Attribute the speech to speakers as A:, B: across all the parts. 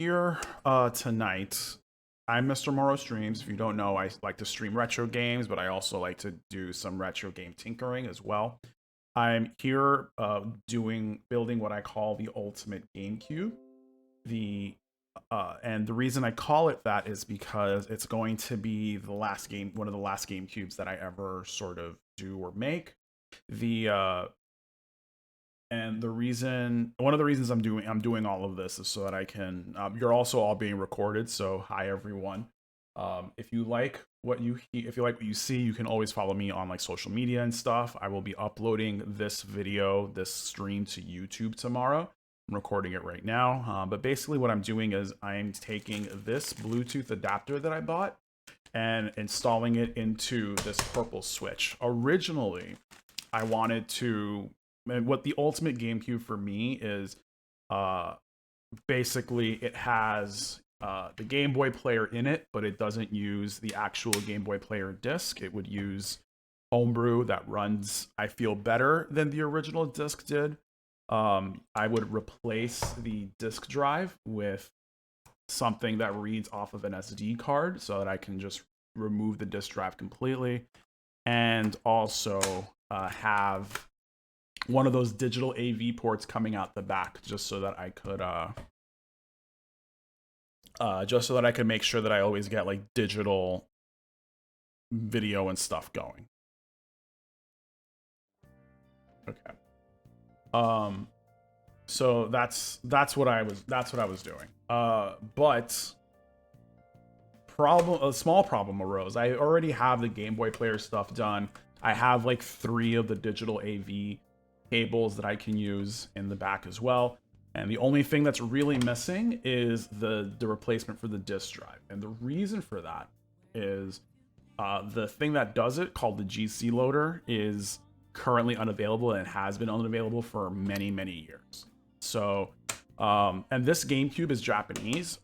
A: here tonight. I'm Mr. Morrow Streams. If you don't know, I like to stream retro games, but I also like to do some retro game tinkering as well. I'm here building what I call the Ultimate GameCube. The and the reason I call it that is because it's going to be the last game, one of the last GameCubes that I ever sort of do or make. The and one of the reasons I'm doing all of this is so that I can. You're also all being recorded, so hi everyone. If you like if you like what you see, you can always follow me on like social media and stuff. I will be uploading this stream to YouTube tomorrow. I'm recording it right now. But basically what I'm doing is I'm taking this Bluetooth adapter that I bought and installing it into this purple switch. Originally, I wanted to, and what the Ultimate GameCube for me is, basically it has the Game Boy player in it, but it doesn't use the actual Game Boy player disc. It would use homebrew that runs, I feel, better than the original disc did. I would replace the disc drive with something that reads off of an SD card so that I can just remove the disc drive completely, and also have one of those digital AV ports coming out the back just so that I could make sure that I always get like digital video and stuff going. Okay. So that's what I was doing. But a small problem arose. I already have the Game Boy player stuff done. I have like 3 of the digital AV cables that I can use in the back as well. And the only thing that's really missing is the replacement for the disk drive. And the reason for that is the thing that does it, called the GC loader, is currently unavailable and has been unavailable for many, many years. So, and this GameCube is Japanese.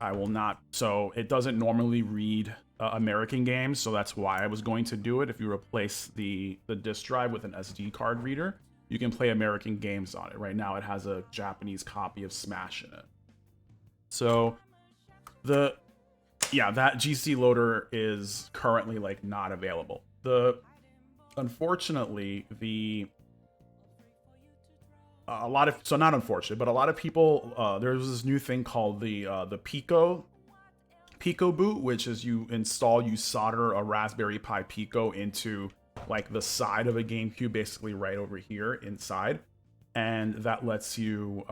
A: So it doesn't normally read American games, so that's why I was going to do it. If you replace the disk drive with an SD card reader, you can play American games on it. Right now it has a Japanese copy of Smash in it. So that GC loader is currently like not available. Unfortunately, a lot of people, there's this new thing called the Pico boot, which is you solder a Raspberry Pi Pico into like the side of a GameCube, basically right over here inside, and that lets you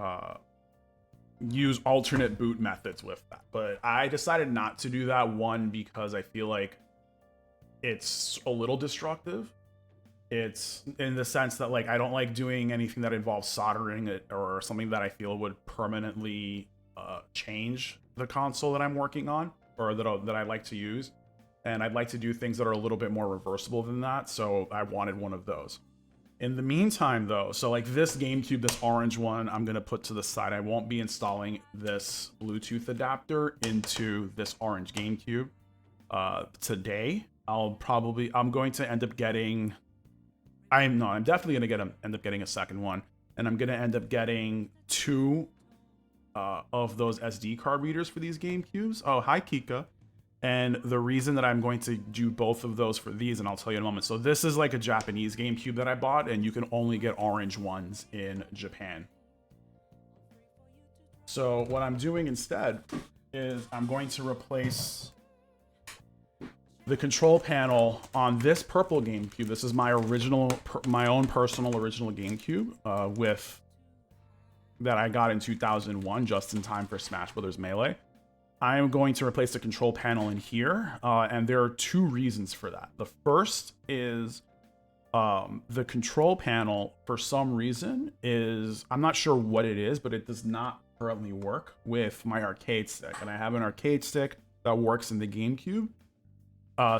A: use alternate boot methods with that. But I decided not to do that, one, because I feel like it's a little destructive. It's in the sense that like I don't like doing anything that involves soldering it or something that I feel would permanently change the console that I'm working on, or that I like to use. And I'd like to do things that are a little bit more reversible than that, so I wanted one of those. In the meantime, though, so like this GameCube, this orange one, I'm going to put to the side. I won't be installing this Bluetooth adapter into this orange GameCube today. I'm definitely going to end up getting a second one, and I'm going to end up getting 2 of those SD card readers for these GameCubes. Oh, hi, Kika. And the reason that I'm going to do both of those for these, and I'll tell you in a moment. So this is like a Japanese GameCube that I bought, and you can only get orange ones in Japan. So what I'm doing instead is I'm going to replace the control panel on this purple GameCube. This is my own personal original GameCube that I got in 2001, just in time for Smash Bros. Melee. I am going to replace the control panel in here, and there are 2 reasons for that. The first is the control panel, for some reason, I'm not sure what it is, but it does not currently work with my arcade stick. And I have an arcade stick that works in the GameCube,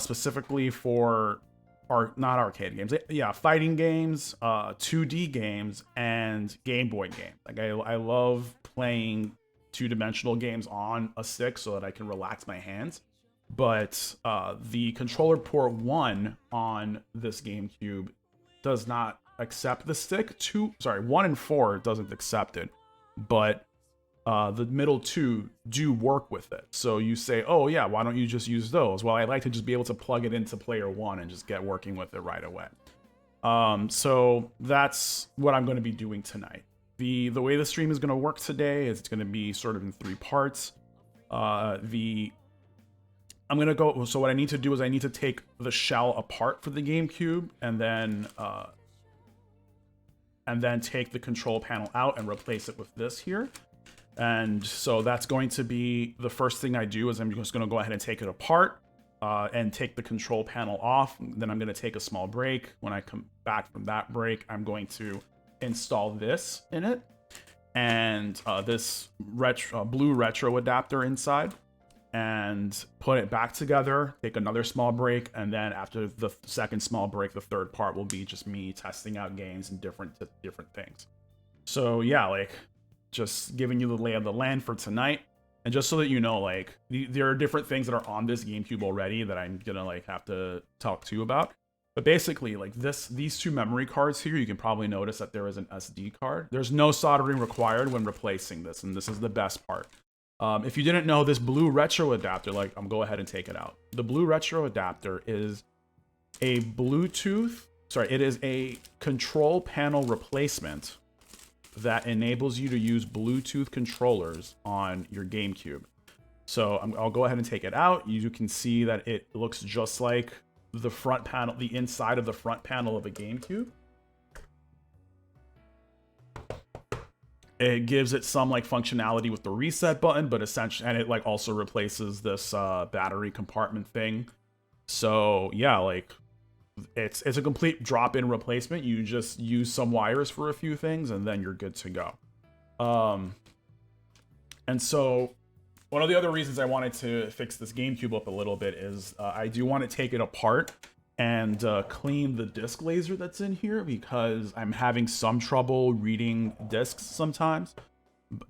A: specifically for not arcade games, fighting games, 2D games, and Game Boy games. Like I love playing 2-dimensional games on a stick so that I can relax my hands. But the controller port 1 on this GameCube does not accept the stick. 1 and 4 doesn't accept it, but the middle two do work with it. So you say, oh yeah, why don't you just use those? Well, I like to just be able to plug it into player one and just get working with it right away. So that's what I'm going to be doing tonight. The way the stream is going to work today is it's going to be sort of in 3 parts. I'm going to go, so what I need to do is I need to take the shell apart for the GameCube and then take the control panel out and replace it with this here. And so that's going to be the first thing I do is I'm just going to go ahead and take it apart and take the control panel off. Then I'm going to take a small break. When I come back from that break, I'm going to install this in it and this Blueretro adapter inside and put it back together, take another small break, and then after the second small break, the third part will be just me testing out games and different things. So yeah, like just giving you the lay of the land for tonight. And just so that you know, like there are different things that are on this GameCube already that I'm gonna like have to talk to you about. But basically, like these 2 memory cards here, you can probably notice that there is an SD card. There's no soldering required when replacing this, and this is the best part. If you didn't know, this Blueretro adapter, like I'm go ahead and take it out. The Blueretro adapter is a it is a control panel replacement that enables you to use Bluetooth controllers on your GameCube. So I'll go ahead and take it out. You can see that it looks just like the front panel, the inside of the front panel of a GameCube. It gives it some like functionality with the reset button, but essentially, and it like also replaces this battery compartment thing. So yeah, like it's a complete drop-in replacement. You just use some wires for a few things and then you're good to go. And so one of the other reasons I wanted to fix this GameCube up a little bit is I do want to take it apart and clean the disc laser that's in here because I'm having some trouble reading discs sometimes.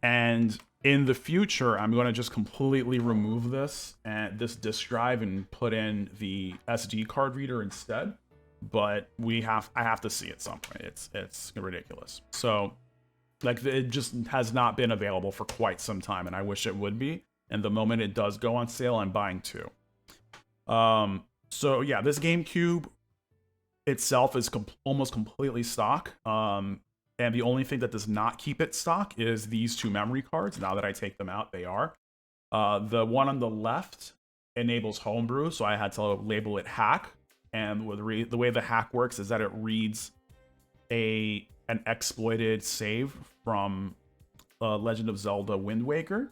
A: And in the future, I'm going to just completely remove this disc drive and put in the SD card reader instead. But I have to see at some point. It's ridiculous. So like it just has not been available for quite some time, and I wish it would be. And the moment it does go on sale, I'm buying 2. So yeah, this GameCube itself is almost completely stock. And the only thing that does not keep it stock is these 2 memory cards. Now that I take them out, they are. The one on the left enables homebrew, so I had to label it hack. And the way the hack works is that it reads an exploited save from Legend of Zelda Wind Waker.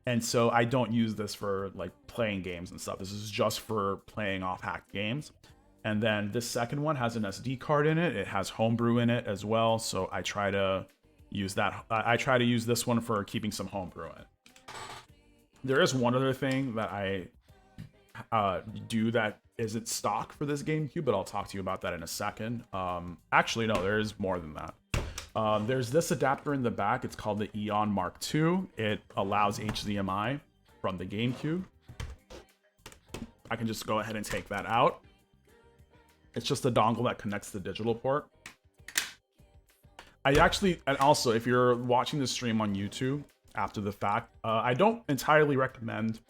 A: And so I don't use this for like playing games and stuff. This is just for playing off hacked games. And then this second one has an SD card in it. It has homebrew in it as well. So I try to use that. I try to use this one for keeping some homebrew in it. There is one other thing that I do that isn't stock for this GameCube, but I'll talk to you about that in a second. Actually, no, there is more than that. There's this adapter in the back. It's called the Eon Mark II. It allows HDMI from the GameCube. I can just go ahead and take that out. It's just a dongle that connects the digital port. And also, if you're watching the stream on YouTube after the fact, I don't entirely recommend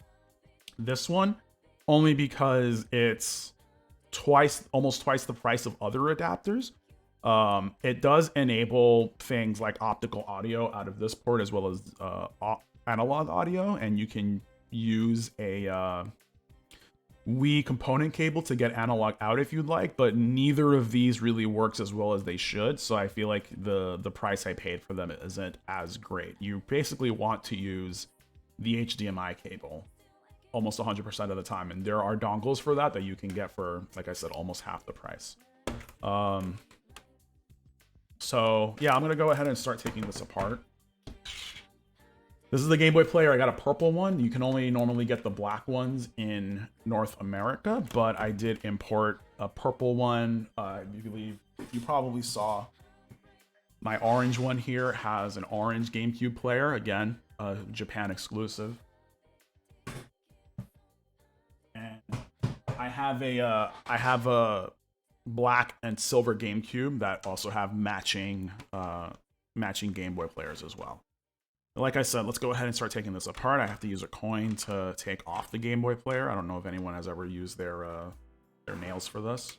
A: this one, only because it's almost twice the price of other adapters. It does enable things like optical audio out of this port as well as analog audio, and you can use a Wii component cable to get analog out if you'd like, but neither of these really works as well as they should, so I feel like the price I paid for them isn't as great. You basically want to use the HDMI cable almost 100% of the time, and there are dongles for that you can get for, like I said, almost half the price. So yeah, I'm gonna go ahead and start taking this apart. This is the Game Boy player. I got a purple one. You can only normally get the black ones in North America, but I did import a purple one. I believe you probably saw my orange one here has an orange GameCube player. Again, Japan exclusive. And I have a black and silver GameCube that also have matching Game Boy players as well. Like I said, let's go ahead and start taking this apart. I have to use a coin to take off the Game Boy player. I don't know if anyone has ever used their nails for this.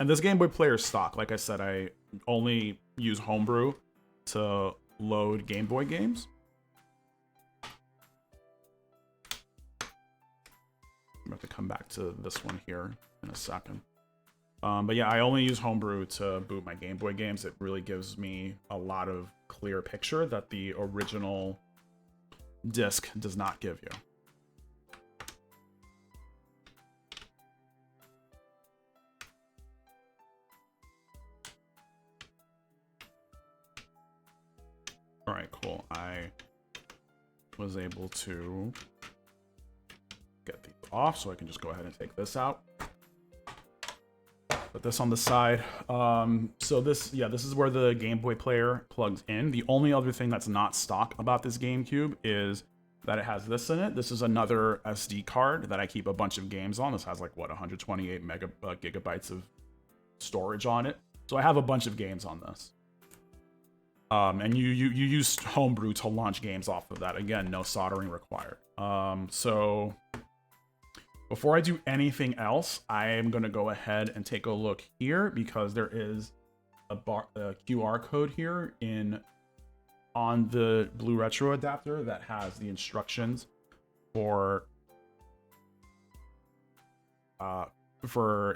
A: And this Game Boy player is stock. Like I said, I only use Homebrew to load Game Boy games. I'm going to come back to this one here in a second. But yeah, I only use Homebrew to boot my Game Boy games. It really gives me a lot of clear picture that the original disc does not give you. All right, cool. I was able to get these off, so I can just go ahead and take this out. Put this on the side. So this is where the Game Boy player plugs in. The only other thing that's not stock about this GameCube is that it has this in it. This is another SD card that I keep a bunch of games on. This has like, what, 128 gigabytes of storage on it. So I have a bunch of games on this. And you use Homebrew to launch games off of that. Again, no soldering required. So before I do anything else, I am going to go ahead and take a look here because there is a QR code here on the Blueretro adapter that has the instructions for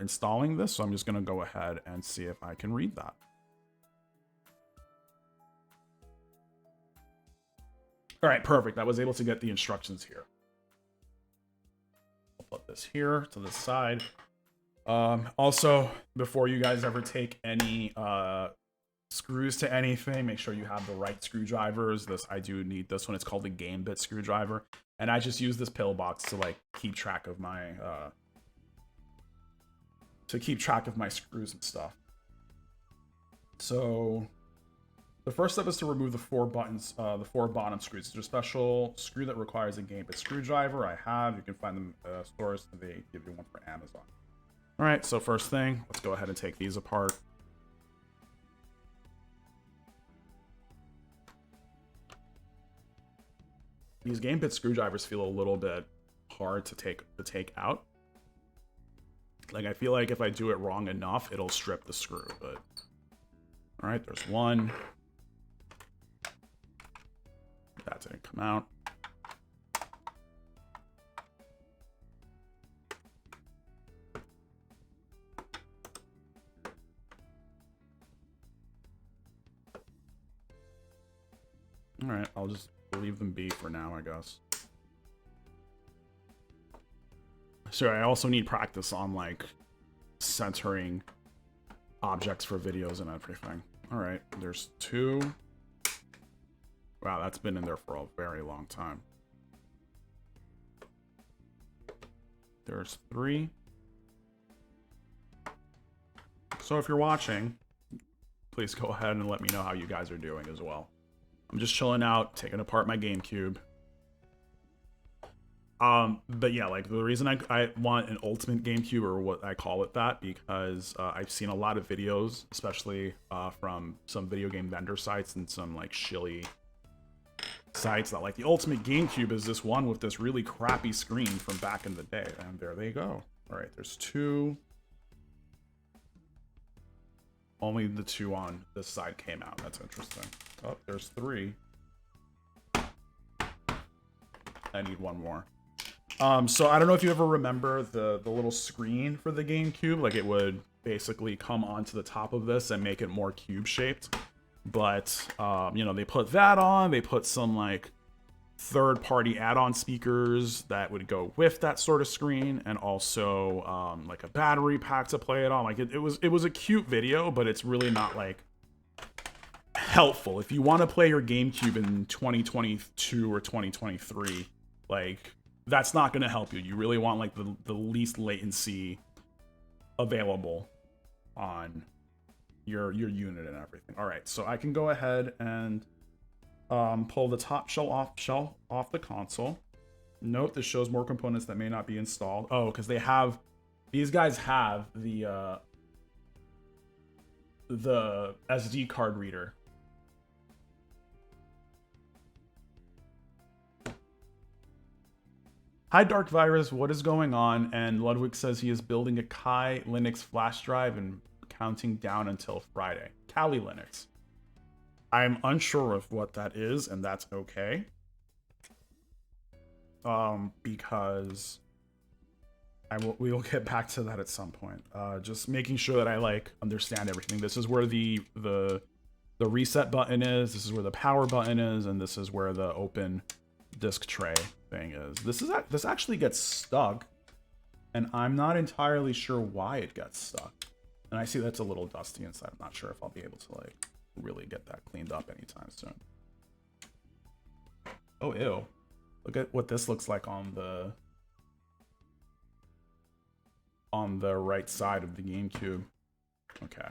A: installing this. So I'm just going to go ahead and see if I can read that. All right, perfect. I was able to get the instructions here. I'll put this here to the side. Also, before you guys ever take any screws to anything, make sure you have the right screwdrivers. I do need this one. It's called the Game Bit screwdriver, and I just use this pillbox to like keep track of my screws and stuff. So the first step is to remove the four buttons, the four bottom screws. There's a special screw that requires a Game Bit screwdriver. I have. You can find them stores. They give you one for Amazon. All right. So first thing, let's go ahead and take these apart. These Game Bit screwdrivers feel a little bit hard to take out. Like I feel like if I do it wrong enough, it'll strip the screw. But all right, there's one. That didn't come out. All right, I'll just leave them be for now, I guess. So I also need practice on like centering objects for videos and everything. All right, there's two. Wow, that's been in there for a very long time. There's three. So if you're watching, please go ahead and let me know how you guys are doing as well. I'm just chilling out, taking apart my GameCube. But yeah, like the reason I want an Ultimate GameCube, or what I call it that, because I've seen a lot of videos, especially from some video game vendor sites and some like shilly sites, that like the Ultimate GameCube is this one with this really crappy screen from back in the day. And there they go. All right, there's two. Only the two on this side came out. That's interesting. Oh, there's three. I need one more. So I don't know if you ever remember the little screen for the GameCube. Like it would basically come onto the top of this and make it more cube shaped. But you know, they put that on. They put some like third-party add-on speakers that would go with that sort of screen, and also like a battery pack to play it on. Like it was a cute video, but it's really not like helpful if you want to play your GameCube in 2022 or 2023. Like that's not going to help you. You really want like the least latency available on your unit and everything. All right, so I can go ahead and pull the top shell off the console. Note this shows more components that may not be installed. Oh, because these guys have the SD card reader Hi, Dark Virus. What is going on? And Ludwig says he is building a Kai Linux flash drive and counting down until Friday. Kali Linux. I'm unsure of what that is, and that's okay. Because we will get back to that at some point. Just making sure that I like understand everything. This is where the reset button is. This is where the power button is, and this is where the open disk tray thing is. This actually gets stuck, and I'm not entirely sure why it gets stuck. And I see that's a little dusty inside. I'm not sure if I'll be able to like really get that cleaned up anytime soon. Oh, ew. Look at what this looks like on the right side of the GameCube. Okay.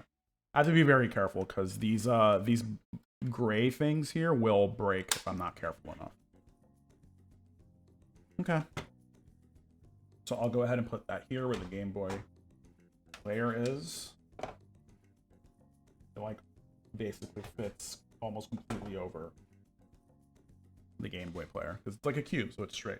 A: I have to be very careful because these gray things here will break if I'm not careful enough. Okay. So I'll go ahead and put that here where the Game Boy player is. It like basically fits almost completely over the Game Boy player because it's like a cube, so it's straight.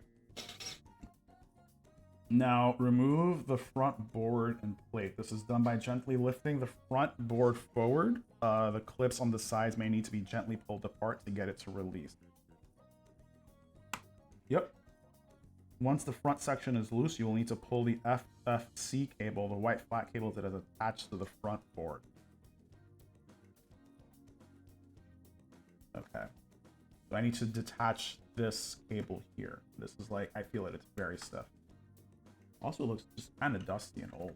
A: Now remove the front board and plate. This is done by gently lifting the front board forward. The clips on the sides may need to be gently pulled apart to get it to release. Yep. Once the front section is loose, you will need to pull the FFC cable, the white flat cable that is attached to the front board. Okay. So I need to detach this cable here. This is like, I feel it, it's very stiff. Also looks just kind of dusty and old.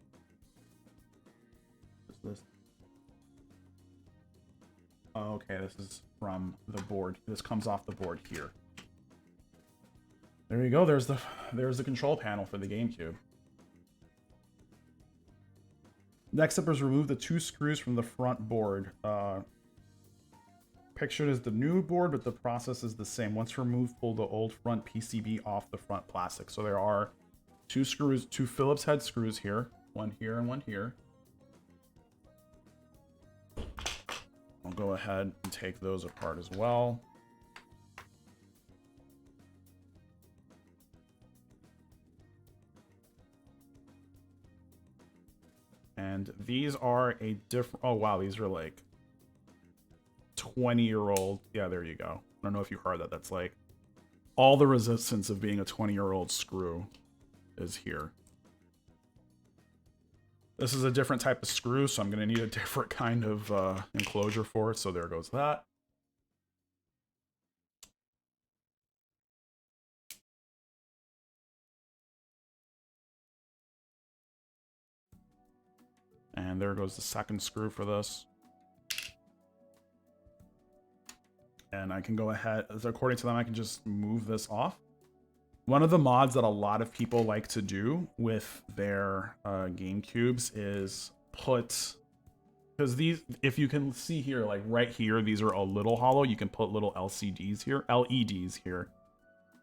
A: What's this? Oh, okay, this is from the board. This comes off the board here. There you go. There's the control panel for the GameCube. Next up is remove the 2 screws from the front board. Pictured as the new board, but the process is the same. Once removed, pull the old front PCB off the front plastic. So there are 2 screws, 2 Phillips head screws here. One here and one here. I'll go ahead and take those apart as well. And these are a different... Oh, wow. These are like 20-year-old... Yeah, there you go. I don't know if you heard that. That's like all the resistance of being a 20-year-old screw is here. This is a different type of screw, so I'm going to need a different kind of enclosure for it. So there goes that. And there goes the second screw for this. And I can go ahead, according to them, I can just move this off. One of the mods that a lot of people like to do with their GameCubes is put, because these, if you can see here, like right here, these are a little hollow. You can put little LEDs here,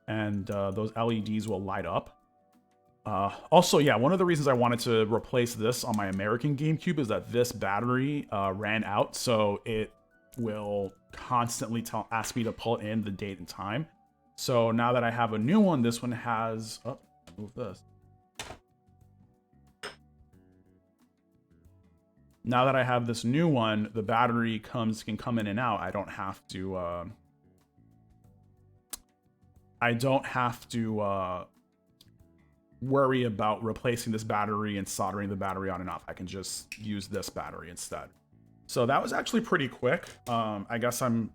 A: and those LEDs will light up. Also, yeah, one of the reasons I wanted to replace this on my American GameCube is that this battery ran out, so it will constantly ask me to pull in the date and time. So now that I have a new one, this one has... Oh, move this. Now that I have this new one, the battery can come in and out. I don't have to worry about replacing this battery and soldering the battery on and off. I can just use this battery instead. So that was actually pretty quick. I guess I'm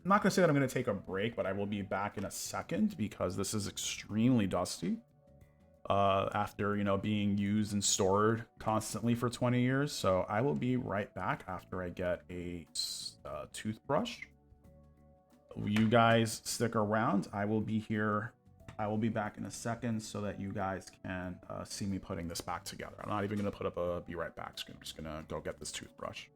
A: not gonna say that I'm gonna take a break, but I will be back in a second because this is extremely dusty. After, you know, being used and stored constantly for 20 years. So I will be right back after I get a toothbrush. You guys stick around. I will be here. I will be back in a second so that you guys can see me putting this back together. I'm not even going to put up a be right back screen. I'm just going to go get this toothbrush.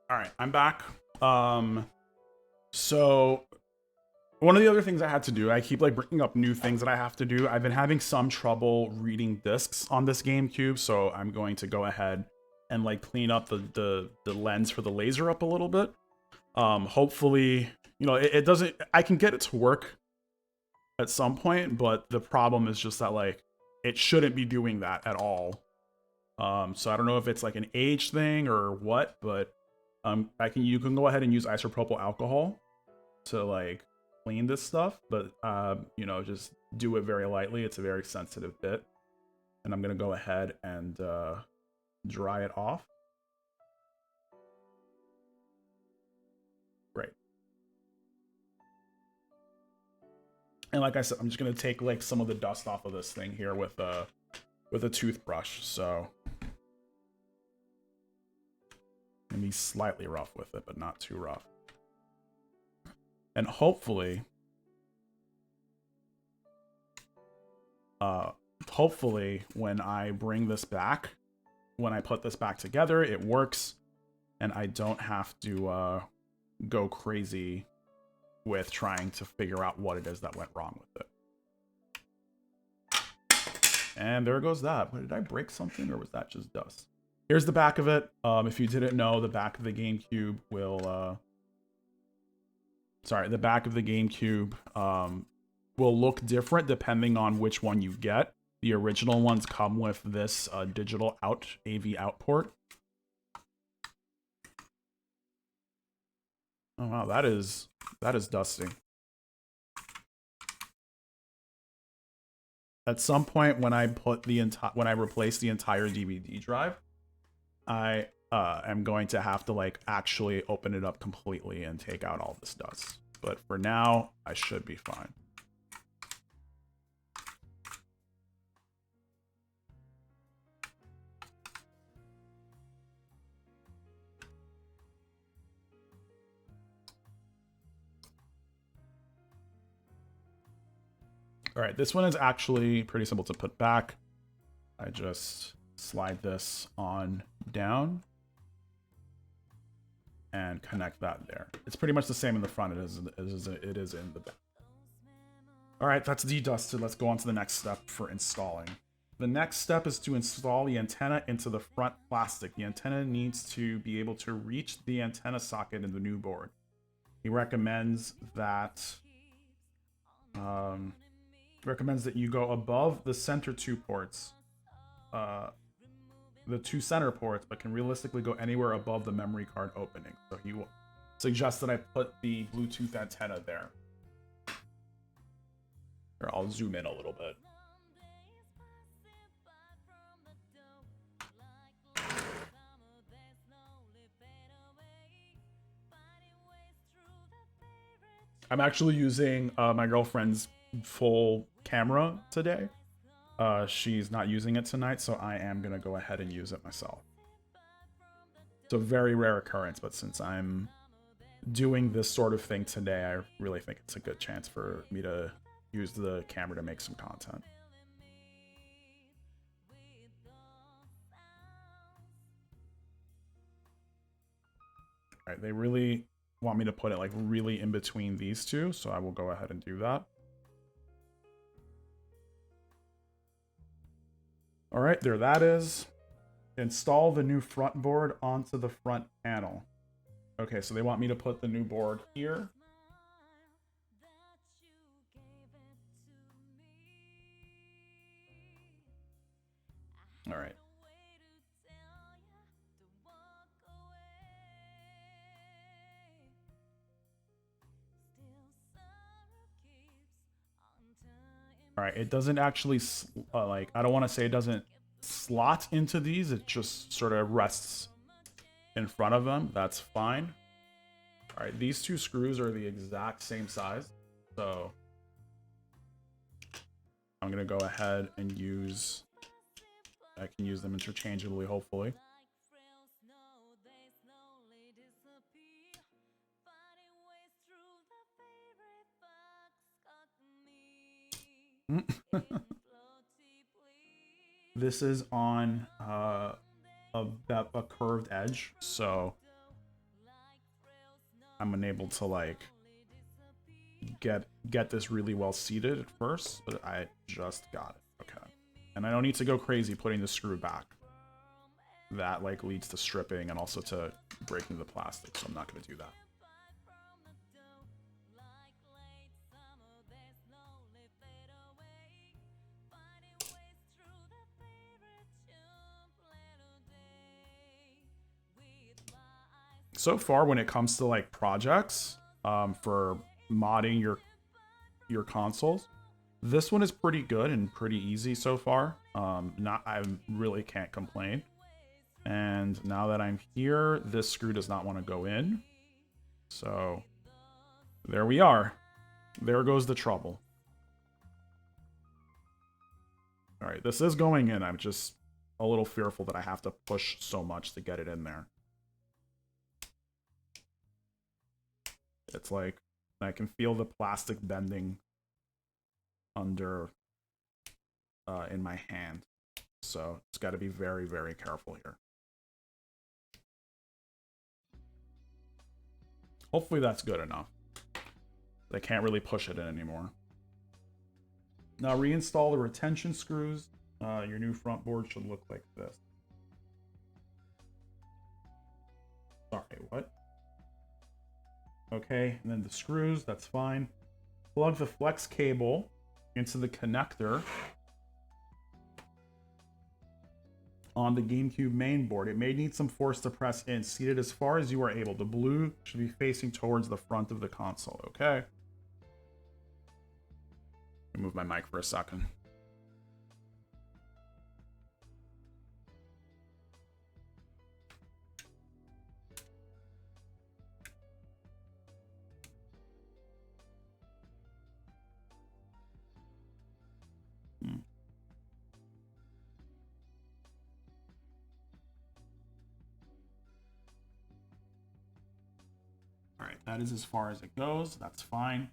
A: All right, I'm back. So one of the other things I had to do, I keep like bringing up new things that I have to do. I've been having some trouble reading discs on this GameCube, so I'm going to go ahead and like clean up the lens for the laser up a little bit. Hopefully, you know, it doesn't. I can get it to work at some point, but the problem is just that like it shouldn't be doing that at all. So I don't know if it's like an age thing or what, but you can go ahead and use isopropyl alcohol to like clean this stuff, but you know, just do it very lightly. It's a very sensitive bit, and I'm gonna go ahead and dry it off. Great. And like I said, I'm just gonna take like some of the dust off of this thing here with a toothbrush. So and be slightly rough with it, but not too rough. And hopefully, when I bring this back, when I put this back together, it works, and I don't have to go crazy with trying to figure out what it is that went wrong with it. And there goes that. Did I break something, or was that just dust? Here's the back of it. If you didn't know, the back of the GameCube will... the back of the GameCube will look different depending on which one you get. The original ones come with this digital AV out port. Oh wow, that is dusty. At some point when I replace the entire DVD drive, I am going to have to like actually open it up completely and take out all this dust. But for now, I should be fine. All right, this one is actually pretty simple to put back. I just slide this on down and connect that there. It's pretty much the same in the front as it is in the back. All right, that's dedusted. Let's go on to the next step for installing. The next step is to install the antenna into the front plastic. The antenna needs to be able to reach the antenna socket in the new board. He recommends that you go above the center two ports, the two center ports, but can realistically go anywhere above the memory card opening. So he will suggest that I put the Bluetooth antenna there. Or I'll zoom in a little bit. I'm actually using my girlfriend's full camera today. She's not using it tonight, so I am gonna go ahead and use it myself. It's a very rare occurrence, but since I'm doing this sort of thing today, I really think it's a good chance for me to use the camera to make some content. All right, they really want me to put it like really in between these two, so I will go ahead and do that. All right, there that is. Install the new front board onto the front panel. Okay, so they want me to put the new board here. All right. All right, it doesn't actually, like, I don't want to say it doesn't slot into these. It just sort of rests in front of them. That's fine. All right, these two screws are the exact same size. So I'm going to go ahead and I can use them interchangeably, hopefully. This is on a curved edge, so I'm unable to like get this really well seated at first, but I just got it. Okay. And I don't need to go crazy putting the screw back. That like leads to stripping and also to breaking the plastic, so I'm not going to do that. So far, when it comes to like projects for modding your consoles, this one is pretty good and pretty easy so far. I really can't complain. And now that I'm here, this screw does not want to go in. So there we are. There goes the trouble. All right, this is going in. I'm just a little fearful that I have to push so much to get it in there. It's like I can feel the plastic bending under in my hand. So it's got to be very, very careful here. Hopefully that's good enough. I can't really push it in anymore. Now reinstall the retention screws. Your new front board should look like this. Sorry, what? Okay, and then the screws, that's fine. Plug the flex cable into the connector on the GameCube main board. It may need some force to press in. Seat it as far as you are able. The blue should be facing towards the front of the console, okay? Let me move my mic for a second. All right, that is as far as it goes. That's fine.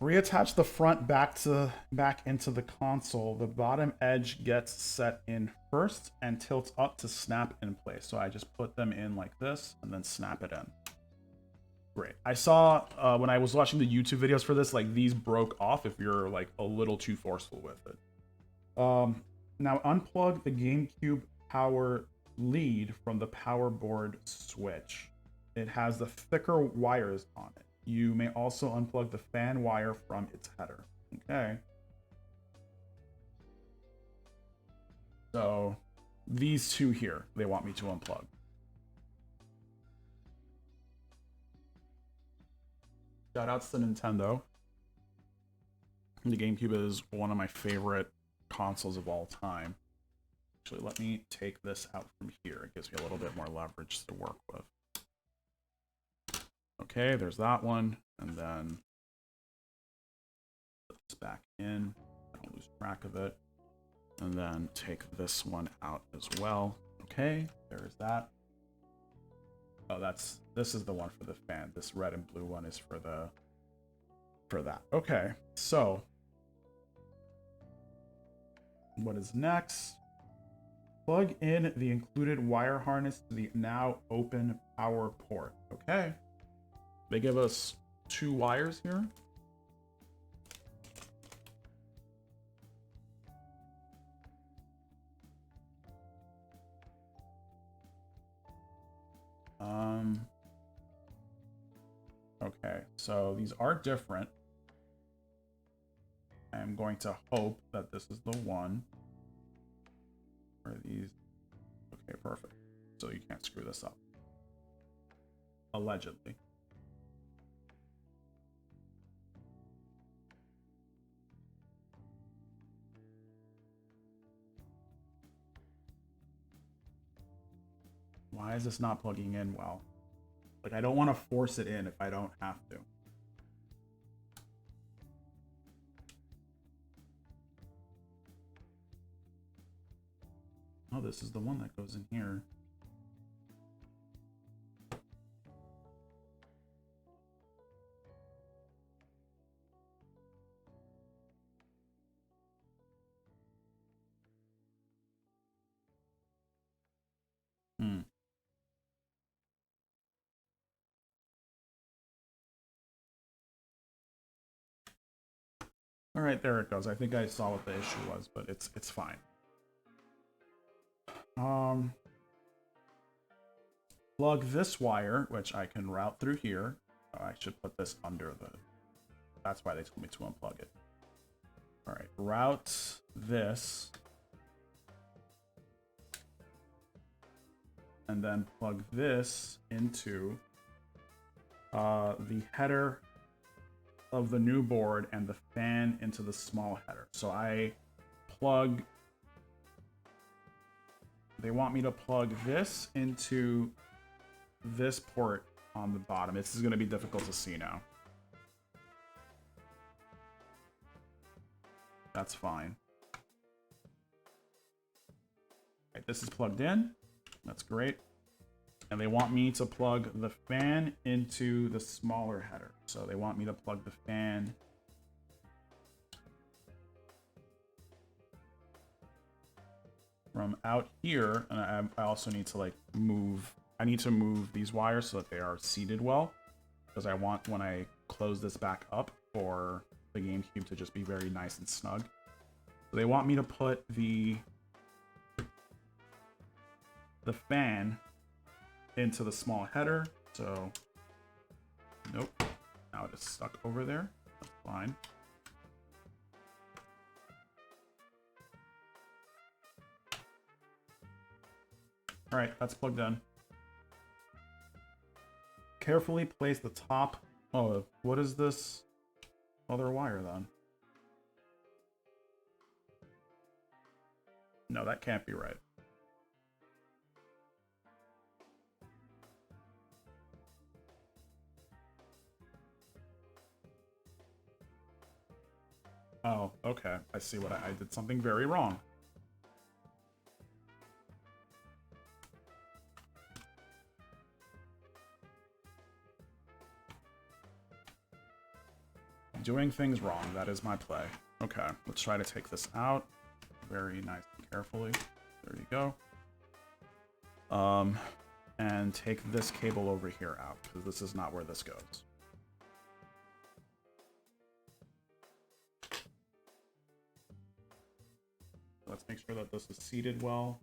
A: Reattach the front back into the console. The bottom edge gets set in first and tilts up to snap in place. So I just put them in like this and then snap it in. Great. I saw when I was watching the YouTube videos for this, like these broke off if you're like a little too forceful with it. Now unplug the GameCube power lead from the power board switch. It has the thicker wires on it. You may also unplug the fan wire from its header. Okay. So these two here, they want me to unplug. Shoutouts to Nintendo. The GameCube is one of my favorite consoles of all time. Actually, let me take this out from here. It gives me a little bit more leverage to work with. Okay, there's that one. And then put this back in. I don't lose track of it. And then take this one out as well. Okay, there's that. Oh, this is the one for the fan. This red and blue one is for that. Okay, so what is next? Plug in the included wire harness to the now open power port. Okay. They give us 2 wires here. Okay, so these are different. I'm going to hope that this is the one. Are these? Okay, perfect. So you can't screw this up. Allegedly. Why is this not plugging in well? Like, I don't want to force it in if I don't have to. Oh, this is the one that goes in here. Hmm. All right, there it goes. I think I saw what the issue was, but it's fine. Plug this wire, which I can route through here. Oh, I should put this under the... That's why they told me to unplug it. All right, route this. And then plug this into the header of the new board and the fan into the small header. So I plug... They want me to plug this into this port on the bottom. This is going to be difficult to see now. That's fine. Right, this is plugged in. That's great. And they want me to plug the fan into the smaller header. So they want me to plug the fan from out here. And I also need to like move... I need to move these wires so that they are seated well, because I want, when I close this back up, for the GameCube to just be very nice and snug. So they want me to put the fan into the small header. So, nope. Now it is stuck over there. That's fine. All right, that's plugged in. Carefully place the top... Oh, what is this other wire then? No, that can't be right. Oh, okay. I see what I did something very wrong. Doing things wrong. That is my play. Okay, let's try to take this out very nice and carefully. There you go. And take this cable over here out, because this is not where this goes. Let's make sure that this is seated well,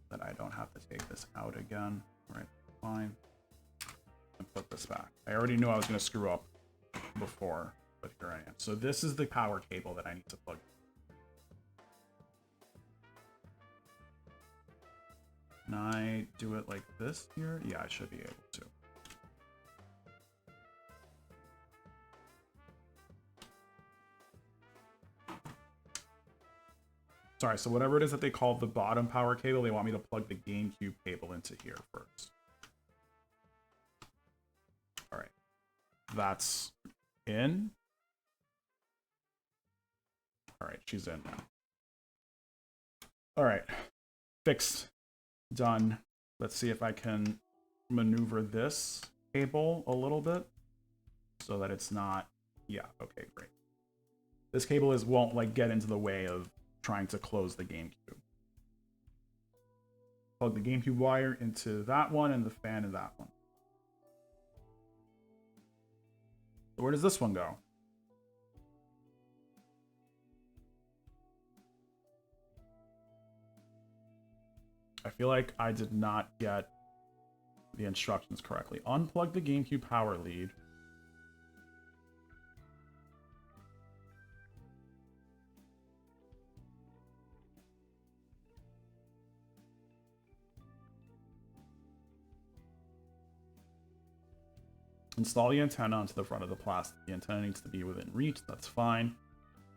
A: that I don't have to take this out again. All right, fine. And put this back. I already knew I was going to screw up before, but here I am. So this is the power cable that I need to plug in. Can I do it like this here? Yeah, I should be able to. Sorry, so whatever it is that they call the bottom power cable, they want me to plug the GameCube cable into here first. All right, that's in. All right, she's in now. All right, fixed, done. Let's see if I can maneuver this cable a little bit so that it's not, yeah, okay, great. This cable won't like get into the way of trying to close the GameCube. Plug the GameCube wire into that one and the fan in that one. So where does this one go? I feel like I did not get the instructions correctly. Unplug the GameCube power lead. Install the antenna onto the front of the plastic. The antenna needs to be within reach. That's fine.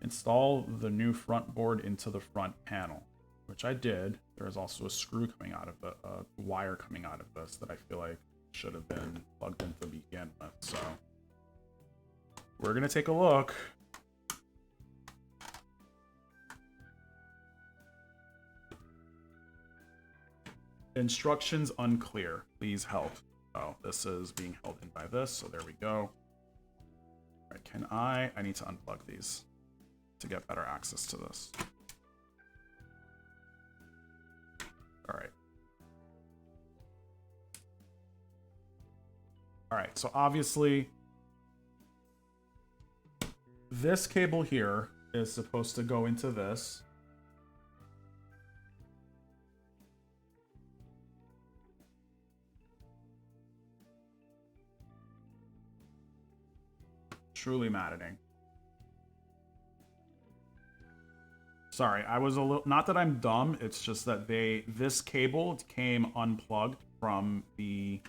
A: Install the new front board into the front panel, which I did. There is also a screw coming out of it, a wire coming out of this that I feel like should have been plugged in to begin with. So we're going to take a look. Instructions unclear. Please help. Oh, this is being held in by this, so there we go. All right, can I need to unplug these to get better access to this. All right, All right, so obviously this cable here is supposed to go into this. Truly maddening. Sorry, I was a little, not that I'm dumb, it's just that this cable came unplugged from the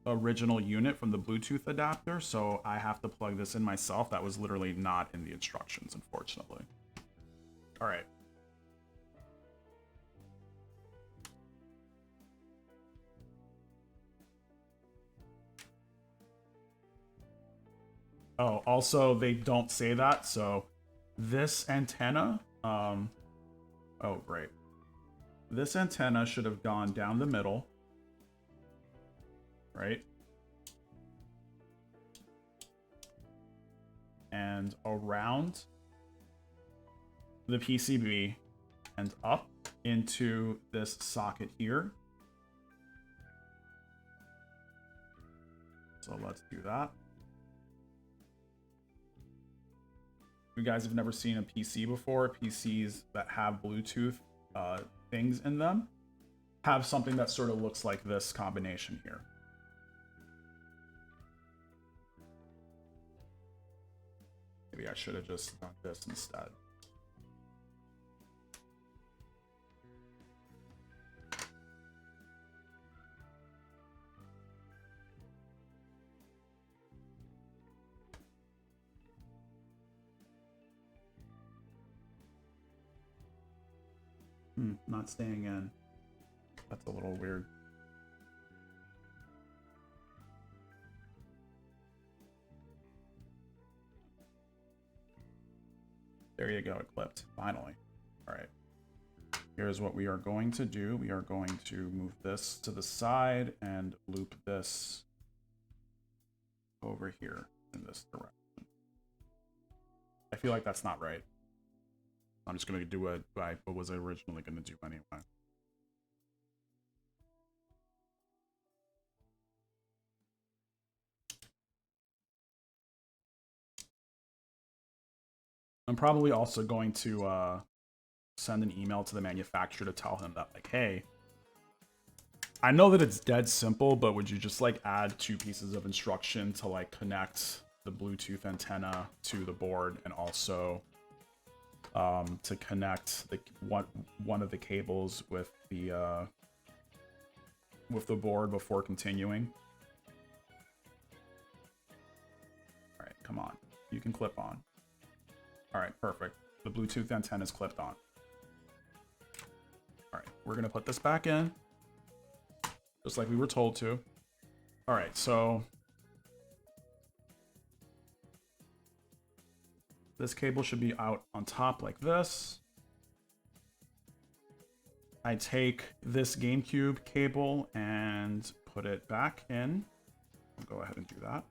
A: original unit, from the Bluetooth adapter, so I have to plug this in myself. That was literally not in the instructions, unfortunately. All right. Oh, also they don't say that, so this antenna, oh great. This antenna should have gone down the middle, right? And around the PCB and up into this socket here. So let's do that. You guys have never seen a PC before. PCs that have Bluetooth things in them have something that sort of looks like this combination here. Maybe I should have just done this instead. Not staying in. That's a little weird. There you go, it clipped, finally. All right, here's what we are going to do. We are going to move this to the side and loop this over here in this direction. I feel like that's not right. I'm just going to do what I was originally going to do anyway. I'm probably also going to send an email to the manufacturer to tell him that, like, hey, I know that it's dead simple, but would you just like add 2 pieces of instruction to like connect the Bluetooth antenna to the board, and also to connect the one of the cables with the board before continuing. All right, come on, you can clip on. All right, perfect. The Bluetooth antenna is clipped on. All right, we're gonna put this back in, just like we were told to. All right, so this cable should be out on top like this. I take this GameCube cable and put it back in. I'll go ahead and do that.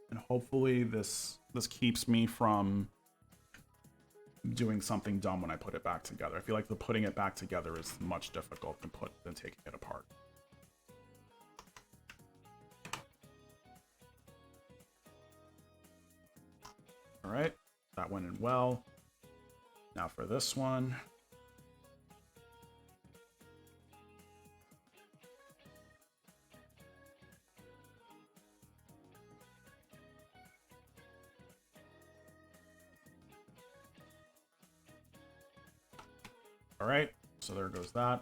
A: And hopefully this keeps me from doing something dumb when I put it back together. I feel like the putting it back together is much difficult than taking it apart. All right, that went in well. Now for this one. All right, so there goes that.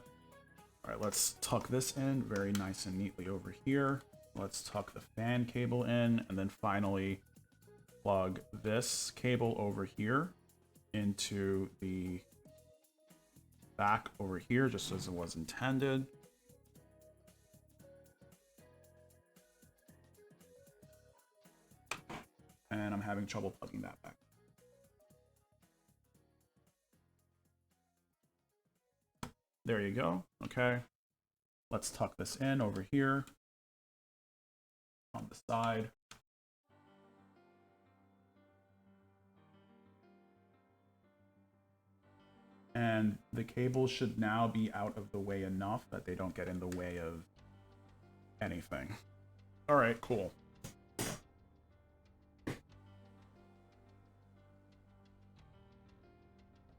A: All right, let's tuck this in very nice and neatly over here. Let's tuck the fan cable in, and then finally plug this cable over here into the back over here, just as it was intended. And I'm having trouble plugging that back. There you go. Okay. Let's tuck this in over here on the side. And the cables should now be out of the way enough that they don't get in the way of anything. All right, cool.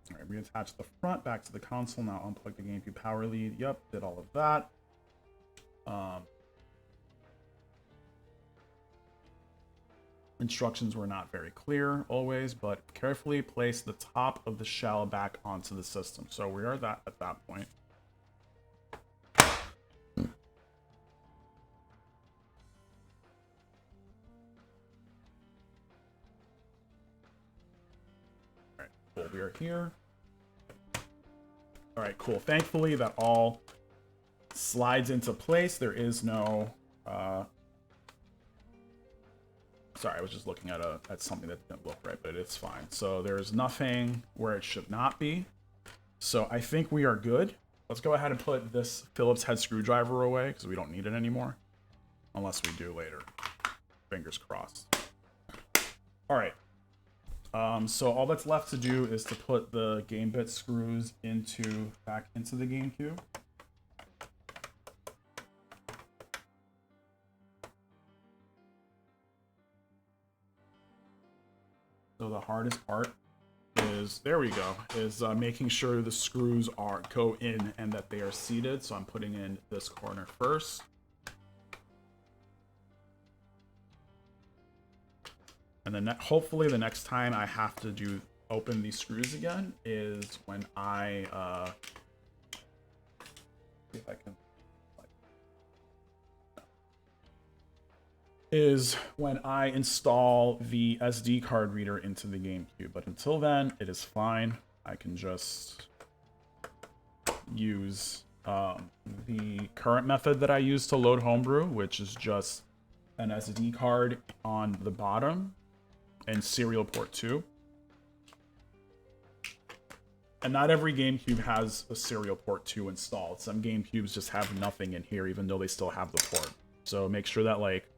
A: All right, reattach the front back to the console. Now unplug the GameCube power lead. Yep, did all of that. Instructions were not very clear always, but carefully place the top of the shell back onto the system. So we are at that point. All right, cool. We are here. All right, cool. Thankfully, that all slides into place. There is no... Sorry, I was just looking at something that didn't look right, but it's fine. So there's nothing where it should not be. So I think we are good. Let's go ahead and put this Phillips head screwdriver away because we don't need it anymore. Unless we do later. Fingers crossed. All right. So all that's left to do is to put the game bit screws back into the GameCube. So the hardest part is, there we go, is making sure the screws go in and that they are seated. So I'm putting in this corner first. And then hopefully the next time I have to open these screws again is when I, see if I can, is when I install the SD card reader into the GameCube. But until then, it is fine. I can just use the current method that I use to load Homebrew, which is just an SD card on the bottom and serial port 2. And not every GameCube has a serial port 2 installed. Some GameCubes just have nothing in here, even though they still have the port. So make sure that, like,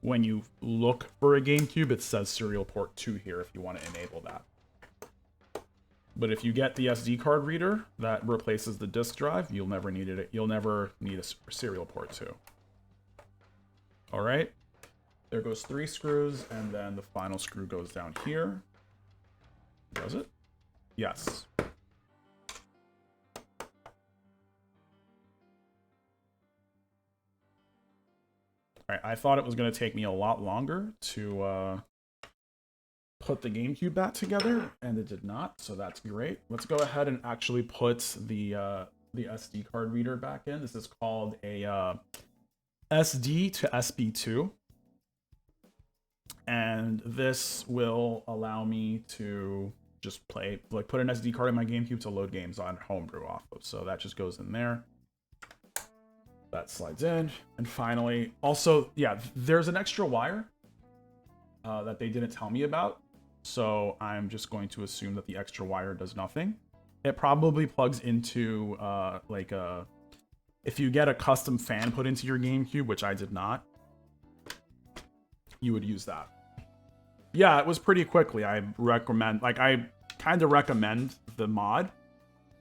A: when you look for a GameCube, it says serial port 2 here if you want to enable that. But if you get the SD card reader that replaces the disk drive, you'll never need it. You'll never need a serial port 2. All right. There goes 3 screws, and then the final screw goes down here. Does it? Yes. All right, I thought it was going to take me a lot longer to put the GameCube back together, and it did not, so that's great. Let's go ahead and actually put the SD card reader back in. This is called a SD to SB2. And this will allow me to just put an SD card in my GameCube to load games on Homebrew off of. So that just goes in there. That slides in. And finally, also, yeah, there's an extra wire that they didn't tell me about. So I'm just going to assume that the extra wire does nothing. It probably plugs into if you get a custom fan put into your GameCube, which I did not, you would use that. Yeah, it was pretty quickly. I kind of recommend the mod.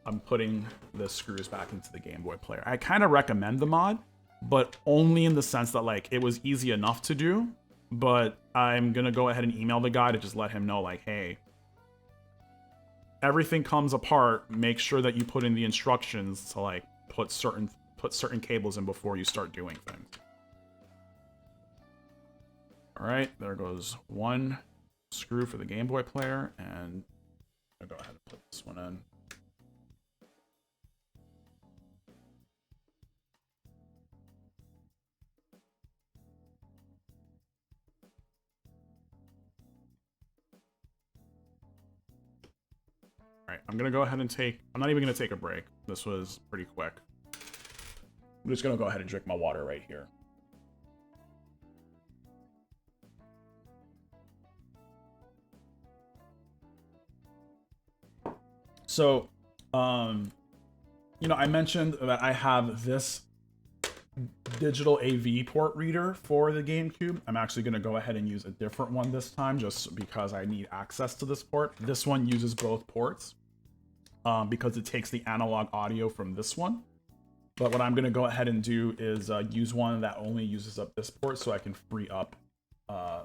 A: I'm putting the screws back into the Game Boy player. I kind of recommend the mod, but only in the sense that, like, it was easy enough to do, but I'm going to go ahead and email the guy to just let him know, like, hey, everything comes apart. Make sure that you put in the instructions to, like, put certain cables in before you start doing things. All right, there goes one screw for the Game Boy player, and I'll go ahead and put this one in. All right, I'm gonna go ahead and I'm not even gonna take a break. This was pretty quick. I'm just gonna go ahead and drink my water right here. So, you know, I mentioned that I have this digital AV port reader for the GameCube. I'm actually going to go ahead and use a different one this time just because I need access to this port. This one uses both ports. because it takes the analog audio from this one. But what I'm going to go ahead and do is use one that only uses up this port so I can free up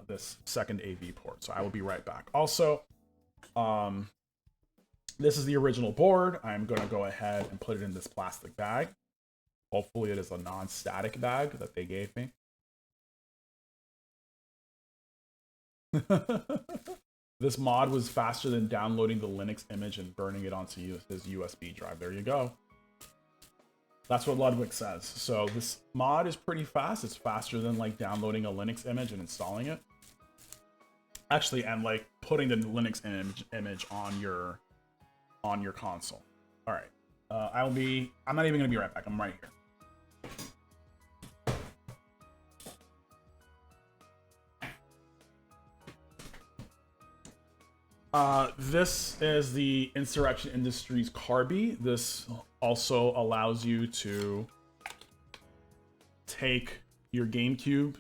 A: this second AV port. So I will be right back. Also, this is the original board. I'm going to go ahead and put it in this plastic bag. Hopefully it is a non-static bag that they gave me. This mod was faster than downloading the Linux image and burning it onto his USB drive. There you go. That's what Ludwig says. So this mod is pretty fast. It's faster than like downloading a Linux image and installing it. Actually, and like putting the Linux image on your console. All right. I'm not even gonna be right back. I'm right here. This is the Insurrection Industries Carby. This also allows you to take your GameCube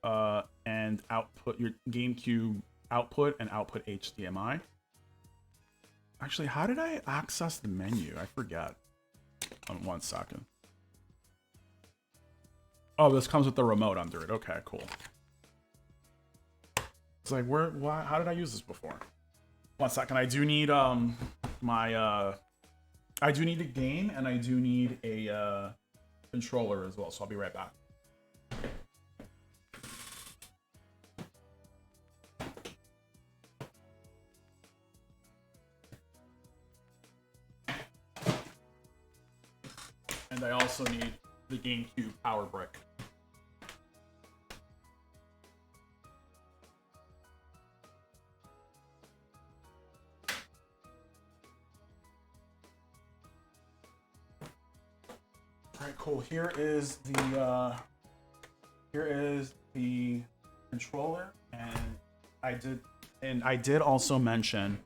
A: and output your GameCube output and output HDMI. Actually, how did I access the menu? I forget. On 1 second. Oh, this comes with the remote under it. Okay, cool. It's like, how did I use this before? 1 second. I do need I do need a game and I do need a controller as well. So I'll be right back. And I also need the GameCube power brick. Alright, cool. Here is the controller, and I did also mention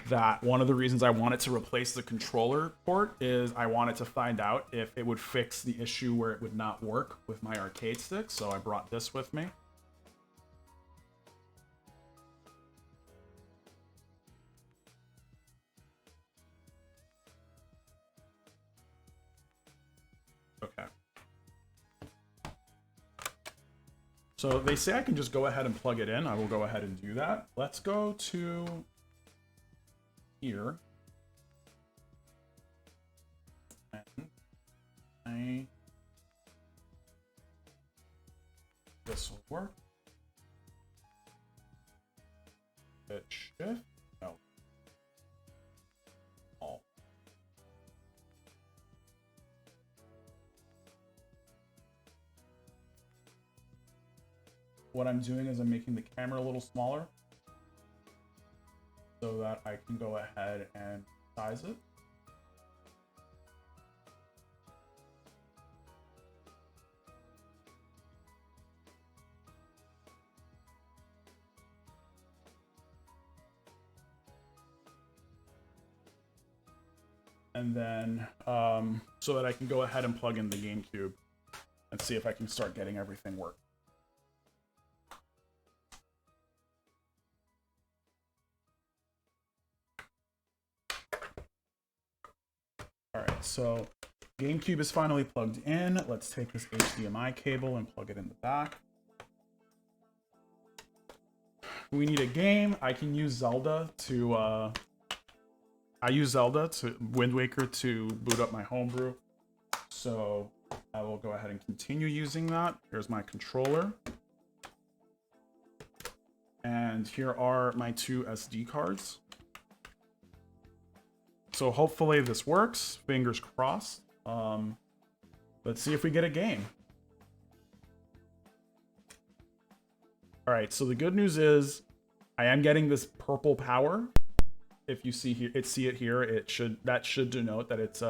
A: that one of the reasons I wanted to replace the controller port is I wanted to find out if it would fix the issue where it would not work with my arcade stick, so I brought this with me. Okay. So they say I can just go ahead and plug it in. I will go ahead and do that. Let's go to here. And this will work. Hit shift. No. Alt. What I'm doing is I'm making the camera a little smaller so that I can go ahead and size it. And then, so that I can go ahead and plug in the GameCube and see if I can start getting everything working. Alright, so GameCube is finally plugged in. Let's take this HDMI cable and plug it in the back. We need a game. I can use Zelda to, Wind Waker to boot up my homebrew. So I will go ahead and continue using that. Here's my controller. And here are my 2 SD cards. So hopefully this works. Fingers crossed. Let's see if we get a game. All right, so the good news is I am getting this purple power. If you see here, see it here, that should denote that it's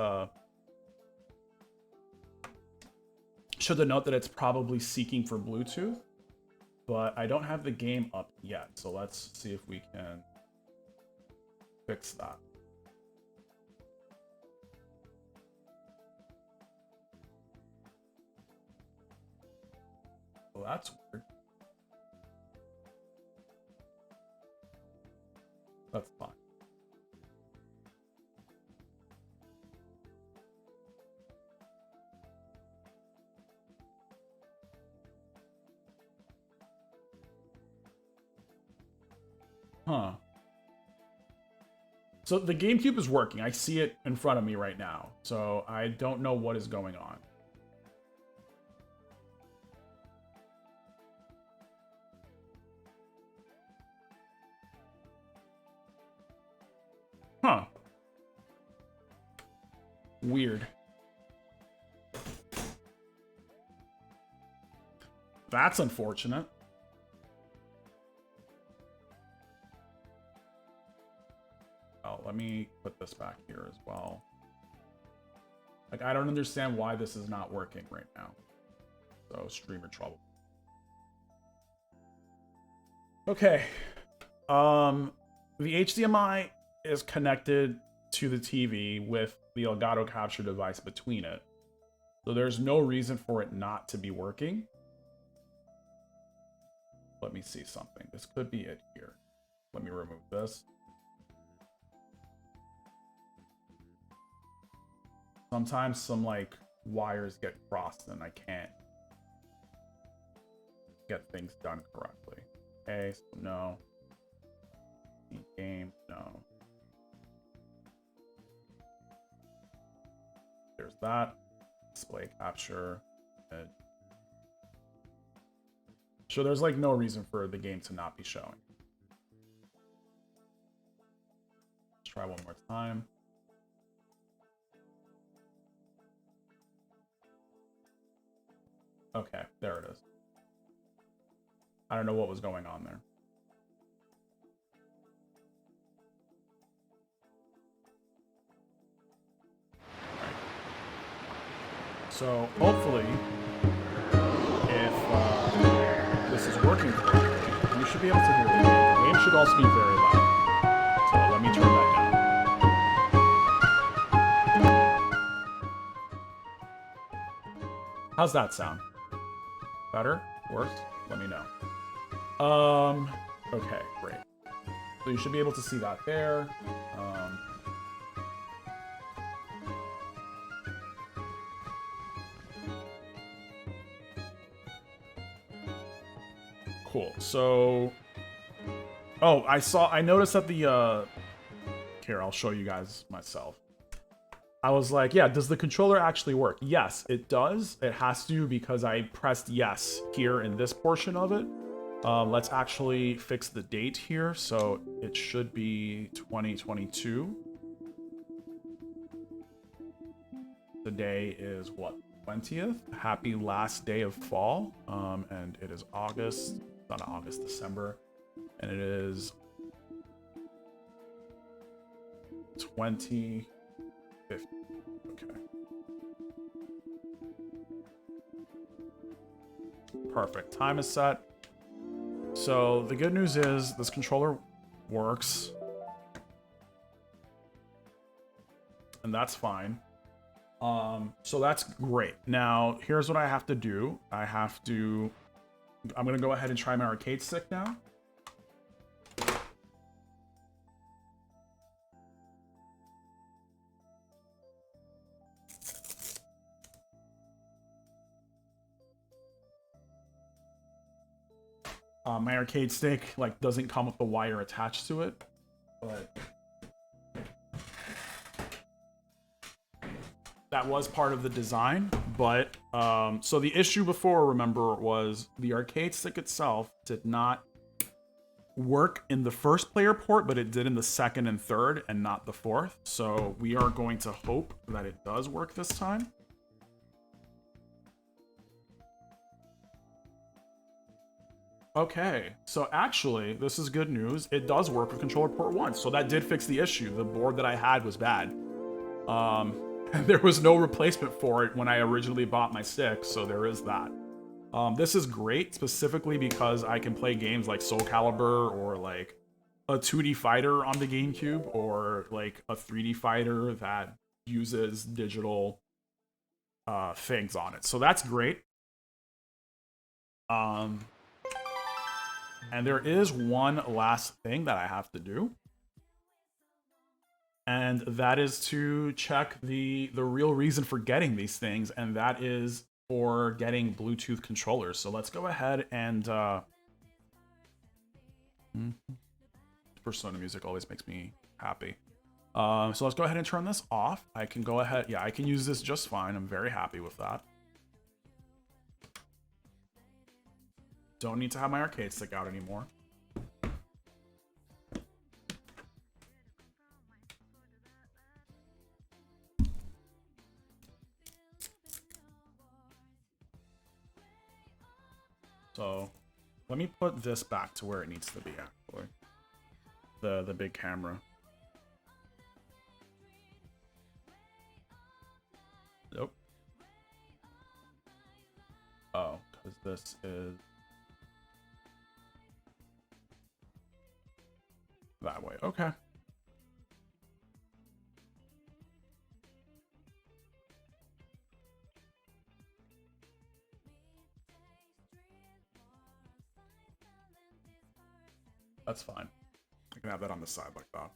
A: probably seeking for Bluetooth. But I don't have the game up yet, so let's see if we can fix that. Well, that's weird. That's fine. Huh. So the GameCube is working. I see it in front of me right now. So I don't know what is going on. Huh. Weird. That's unfortunate. Oh, let me put this back here as well. Like, I don't understand why this is not working right now. So, streamer trouble. Okay. The HDMI is connected to the TV with the Elgato capture device between it. So there's no reason for it not to be working. Let me see something. This could be it here. Let me remove this. Sometimes some like wires get crossed and I can't get things done correctly. Okay, so no. Game, no. There's that. Display capture. So there's like no reason for the game to not be showing. Let's try one more time. Okay, there it is. I don't know what was going on there. Right. So hopefully, if this is working correctly, you should be able to hear the game. The game should also be very loud. So let me turn that down. How's that sound? Better? Worse? Let me know. Okay, great. So you should be able to see that there. Cool. So, oh, I noticed that the, here, I'll show you guys myself. I was like, yeah, does the controller actually work? Yes, it does. It has to because I pressed yes here in this portion of it. Let's actually fix the date here. So it should be 2022. Today is what, 20th? Happy last day of fall. And it is August, not August, December. And it is 2050. Okay. Perfect. Time is set. So the good news is this controller works. And that's fine. So that's great. Now, here's what I have to do. I'm going to go ahead and try my arcade stick now. My arcade stick like doesn't come with the wire attached to it, but that was part of the design. But so the issue before, remember, was the arcade stick itself did not work in the first player port, but it did in the second and third and not the fourth. So we are going to hope that it does work this time. Okay, so actually, this is good news. It does work with controller port 1, so that did fix the issue. The board that I had was bad. And there was no replacement for it when I originally bought my stick, so there is that. This is great, specifically because I can play games like Soul Calibur or like a 2D fighter on the GameCube or like a 3D fighter that uses digital things on it. So that's great. And there is one last thing that I have to do. And that is to check the real reason for getting these things, and that is for getting Bluetooth controllers. So let's go ahead and Persona music always makes me happy. So let's go ahead and turn this off. I can go ahead. Yeah, I can use this just fine. I'm very happy with that. Don't need to have my arcade stick out anymore. So let me put this back to where it needs to be, actually. The big camera. Nope. Oh, because this is that way. Okay. That's fine. I can have that on the side like that.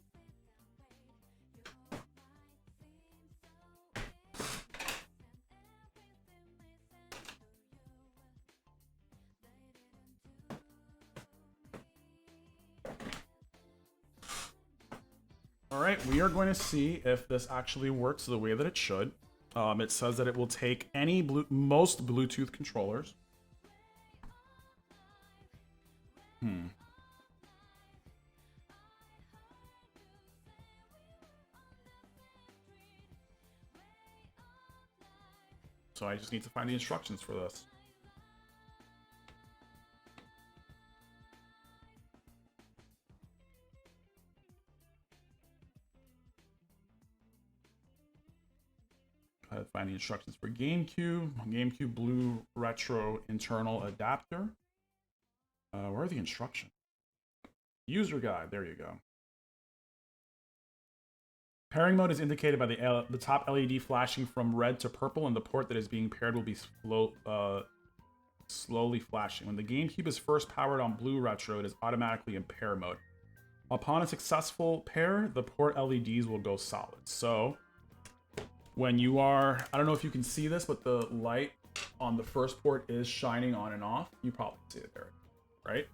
A: All right, we are going to see if this actually works the way that it should. It says that it will take most Bluetooth controllers. So I just need to find the instructions for this. Find the instructions for GameCube Blueretro internal adapter. Where are the instructions? User guide, there you go. Pairing mode is indicated by the top LED flashing from red to purple, and the port that is being paired will be slowly flashing. When the GameCube is first powered on Blueretro, it is automatically in pair mode. Upon a successful pair, the port LEDs will go solid. So when you are, I don't know if you can see this, but the light on the first port is shining on and off. You probably see it there, right?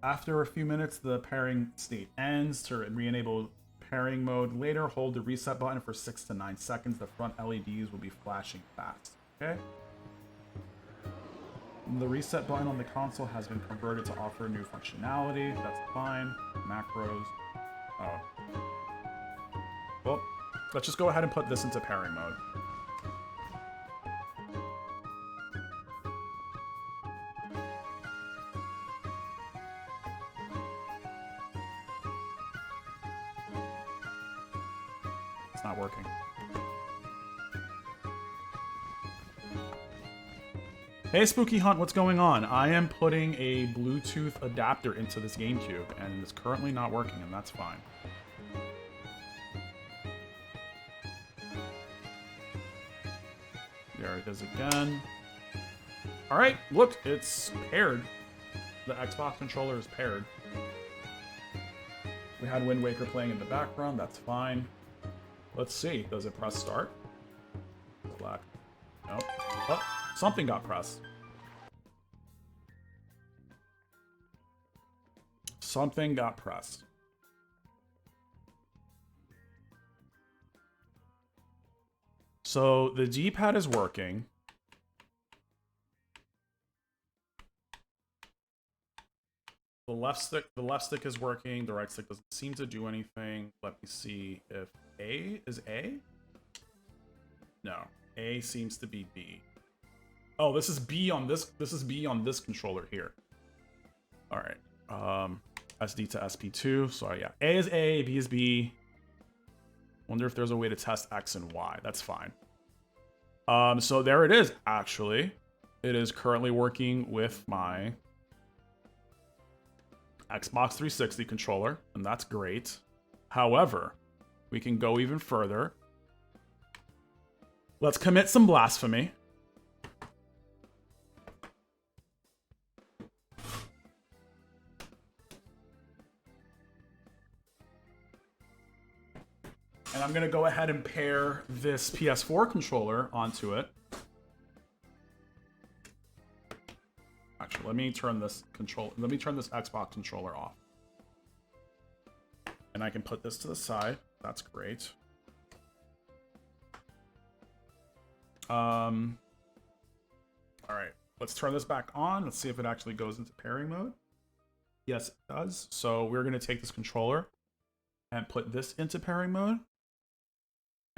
A: After a few minutes, the pairing state ends. To re-enable pairing mode later, hold the reset button for 6 to 9 seconds. The front LEDs will be flashing fast, okay? The reset button on the console has been converted to offer new functionality. That's fine. Macros. Oh. Well, let's just go ahead and put this into pairing mode. It's not working. Hey Spooky Hunt, what's going on? I am putting a Bluetooth adapter into this GameCube, and it's currently not working, and that's fine. There it is again. Alright, look, it's paired. The Xbox controller is paired. We had Wind Waker playing in the background, that's fine. Let's see, does it press start? Black. Nope. Oh, something got pressed. Something got pressed. So the D-pad is working. The left stick is working. The right stick doesn't seem to do anything. Let me see if A is A. No, A seems to be B. Oh, this is B on this. This is B on this controller here. All right. SD to SP2. So yeah, A is A, B is B. Wonder if there's a way to test X and Y. That's fine. So there it is, actually. It is currently working with my Xbox 360 controller, and that's great. However, we can go even further. Let's commit some blasphemy. And I'm going to go ahead and pair this PS4 controller onto it. Actually, let me turn this Xbox controller off. And I can put this to the side. That's great. All right, let's turn this back on. Let's see if it actually goes into pairing mode. Yes, it does. So we're going to take this controller and put this into pairing mode.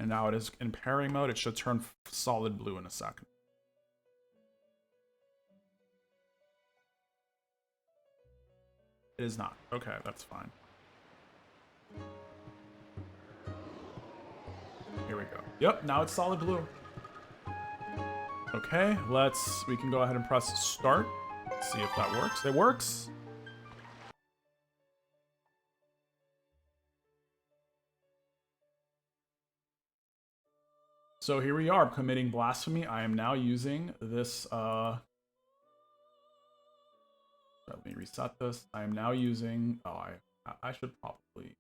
A: And now it is in pairing mode. It should turn solid blue in a second. It is not. Okay, that's fine. Here we go. Yep, now it's solid blue. Okay, we can go ahead and press start. See if that works. It works. So here we are, committing blasphemy. I am now using this, let me reset this. I am now using, I should probably.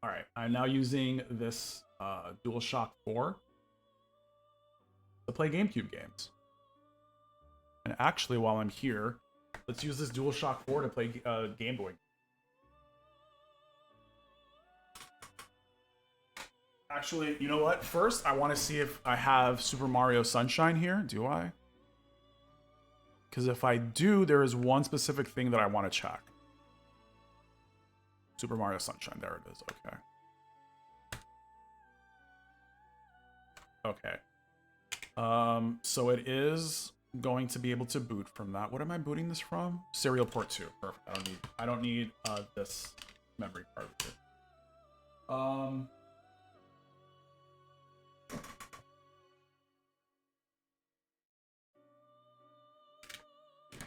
A: All right, I'm now using this Dualshock 4 to play GameCube games. And actually, while I'm here, let's use this Dualshock 4 to play Game Boy. Actually, you know what? First, I want to see if I have Super Mario Sunshine here. Do I? Because if I do, there is one specific thing that I want to check. Super Mario Sunshine. There it is. Okay. Okay. So it is going to be able to boot from that. What am I booting this from? Serial port 2. Perfect. I don't need this memory card here.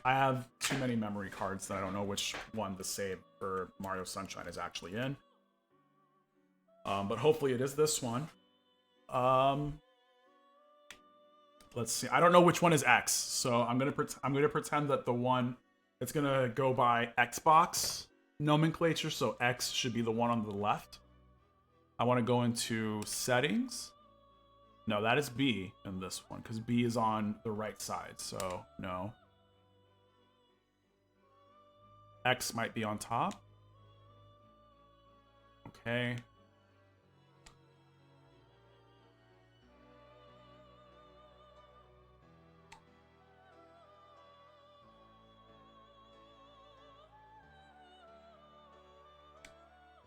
A: I have too many memory cards that I don't know which one to save for Mario Sunshine is actually in. But hopefully it is this one. Let's see. I don't know which one is X, so I'm gonna pretend that the one it's gonna go by Xbox nomenclature. So X should be the one on the left. I want to go into settings. No, that is B in this one because B is on the right side. So no. X might be on top. Okay.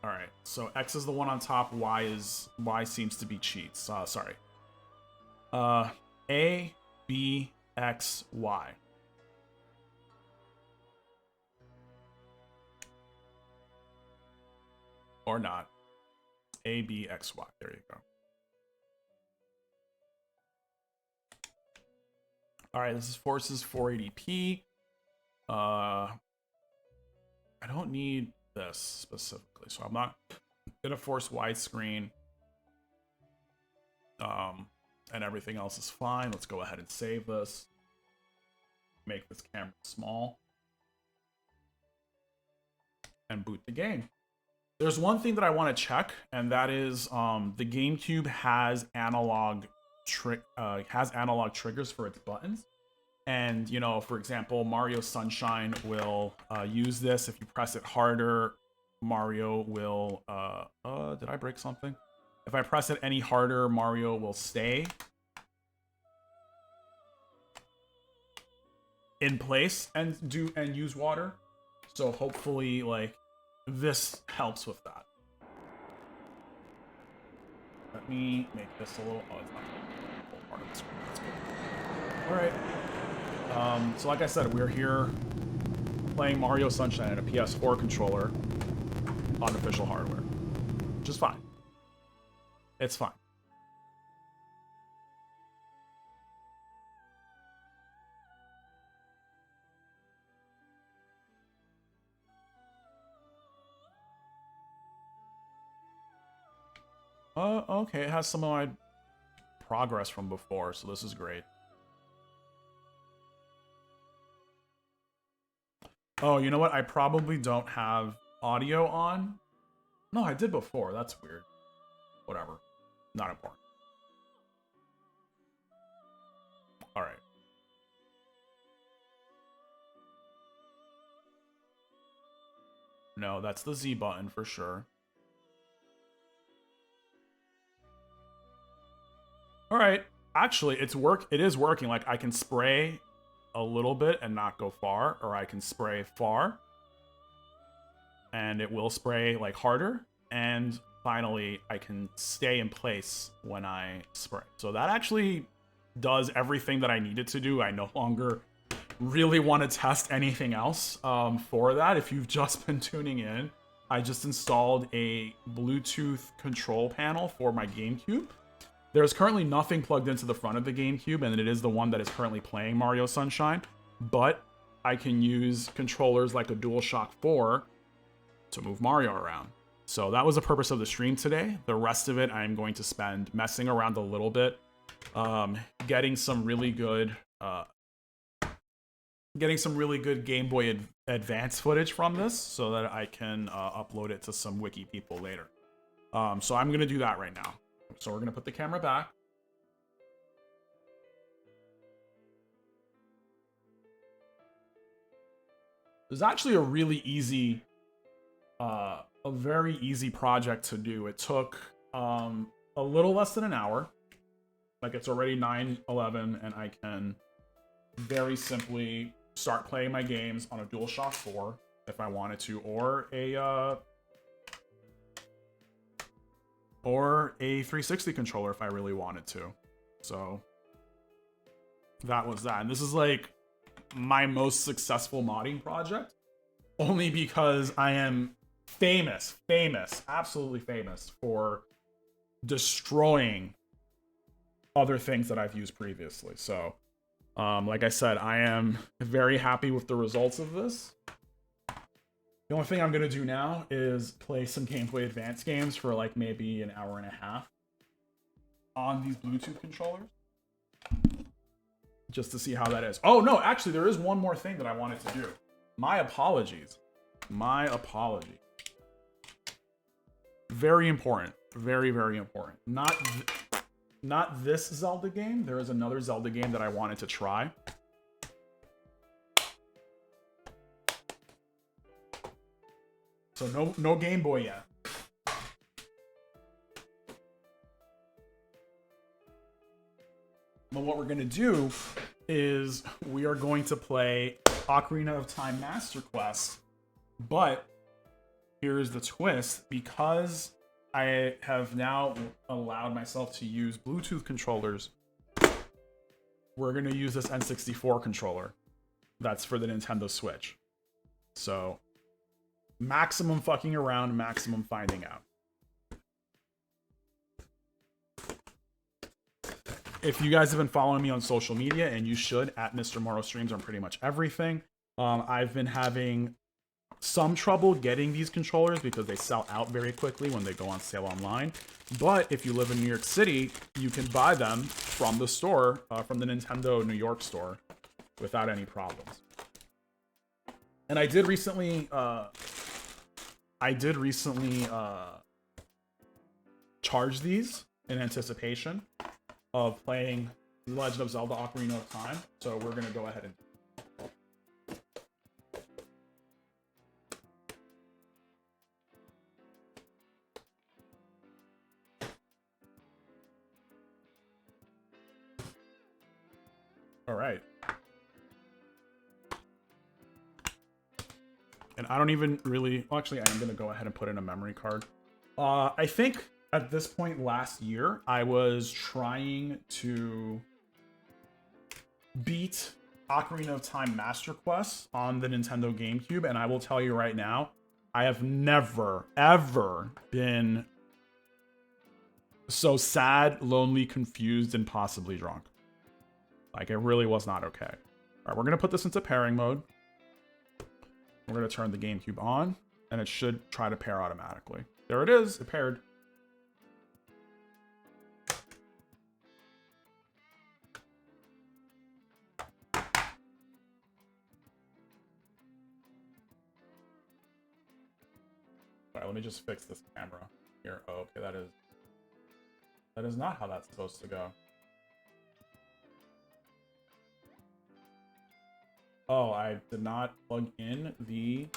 A: All right. So X is the one on top. Y seems to be cheats. Sorry. A, B, X, Y. Or not. A, B, X, Y. There you go. All right, this is Forces 480p. I don't need this specifically, so I'm not gonna force widescreen. And everything else is fine. Let's go ahead and save this. Make this camera small. And boot the game. There's one thing that I want to check, and that is the GameCube has analog triggers for its buttons. And, you know, for example, Mario Sunshine will use this. If you press it harder, Mario will... did I break something? If I press it any harder, Mario will stay in place and use water. So hopefully, like, this helps with that. Let me make this a little... Oh, it's not the full part of the screen. That's good. Alright. So like I said, we're here playing Mario Sunshine on a PS4 controller on official hardware. Which is fine. It's fine. Okay, it has some of my progress from before, so this is great. Oh, you know what? I probably don't have audio on. No, I did before. That's weird. Whatever. Not important. All right. No, that's the Z button for sure. All right. Actually, it is working. Like, I can spray a little bit and not go far, or I can spray far and it will spray like harder. And finally, I can stay in place when I spray. So that actually does everything that I needed to do. I no longer really want to test anything else for that. If you've just been tuning in, I just installed a Bluetooth control panel for my GameCube. There's currently nothing plugged into the front of the GameCube, and it is the one that is currently playing Mario Sunshine, but I can use controllers like a DualShock 4 to move Mario around. So that was the purpose of the stream today. The rest of it I'm going to spend messing around a little bit, getting some really good Game Boy Advance footage from this so that I can upload it to some wiki people later. So I'm going to do that right now. So we're going to put the camera back. It was actually a really easy, a very easy project to do. It took a little less than an hour. Like, it's already 9:11, and I can very simply start playing my games on a DualShock 4 if I wanted to, or a 360 controller if I really wanted to. So that was that. And this is like my most successful modding project, only because I am famous, absolutely famous for destroying other things that I've used previously. So like I said, I am very happy with the results of this. The only thing I'm going to do now is play some Game Boy Advance games for like maybe an hour and a half on these Bluetooth controllers, just to see how that is. Oh, no, actually, there is one more thing that I wanted to do. My apologies. My apology. Very important. Very, very important. Not this Zelda game. There is another Zelda game that I wanted to try. So no Game Boy yet. But what we're going to do is we are going to play Ocarina of Time Master Quest. But here's the twist. Because I have now allowed myself to use Bluetooth controllers, we're going to use this N64 controller. That's for the Nintendo Switch. So maximum fucking around, maximum finding out. If you guys have been following me on social media, and you should, at Mr. Morrow Streams on pretty much everything, I've been having some trouble getting these controllers because they sell out very quickly when they go on sale online. But if you live in New York City, you can buy them from the store, from the Nintendo New York store, without any problems. And I did recently charge these in anticipation of playing The Legend of Zelda Ocarina of Time. So we're going to go ahead and... All right. And I don't even really... Well, actually, I'm going to go ahead and put in a memory card. I think at this point last year, I was trying to beat Ocarina of Time Master Quest on the Nintendo GameCube, and I will tell you right now, I have never, ever been so sad, lonely, confused, and possibly drunk. Like, it really was not okay. All right, we're going to put this into pairing mode. We're going to turn the GameCube on, and it should try to pair automatically. There it is. It paired. All right, let me just fix this camera here. Oh, okay, that is not how that's supposed to go. Oh, I did not plug in the...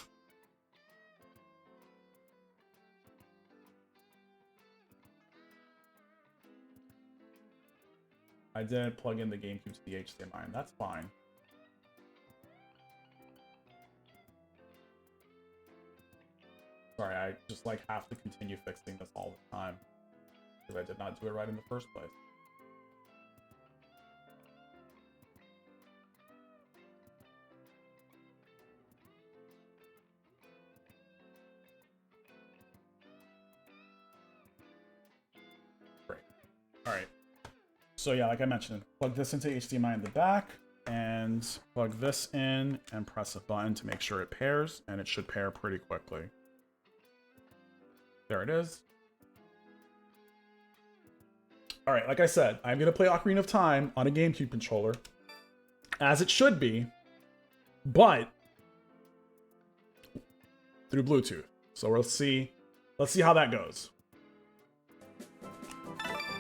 A: I didn't plug in the GameCube to the HDMI, and that's fine. Sorry, I just like have to continue fixing this all the time because I did not do it right in the first place. Great. All right. So yeah, like I mentioned, plug this into HDMI in the back and plug this in and press a button to make sure it pairs, and it should pair pretty quickly. There it is. All right, like I said, I'm going to play Ocarina of Time on a GameCube controller, as it should be, but through Bluetooth. So let's see how that goes.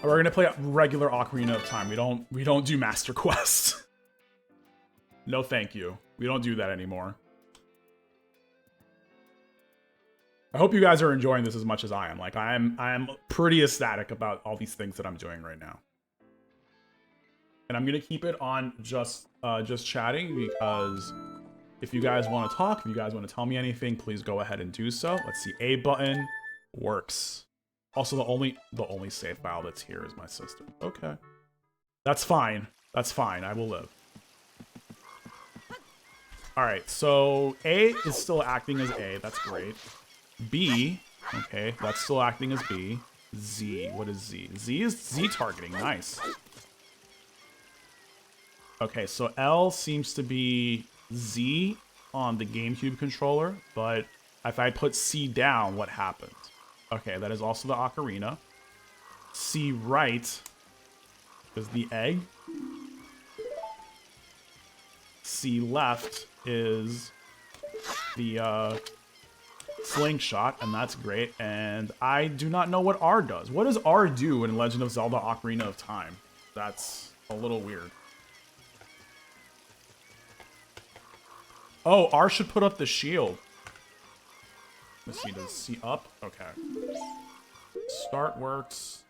A: We're gonna play a regular Ocarina of Time. We don't do Master Quest. No, thank you. We don't do that anymore. I hope you guys are enjoying this as much as I am. Like I'm pretty ecstatic about all these things that I'm doing right now. And I'm gonna keep it on just chatting because if you guys want to talk, if you guys want to tell me anything, please go ahead and do so. Let's see. A button works. Also, the only save file that's here is my system. Okay. That's fine. That's fine. I will live. Alright, so A is still acting as A. That's great. B, okay, that's still acting as B. Z, what is Z? Z is Z targeting. Nice. Okay, so L seems to be Z on the GameCube controller, but if I put C down, what happens? Okay, that is also the Ocrarina. C right is the egg. C left is the slingshot, and that's great. And I do not know what R does. What does R do in Legend of Zelda Ocarina of Time? That's a little weird. Oh, R should put up the shield. Let's see, does C up? Okay. Start works.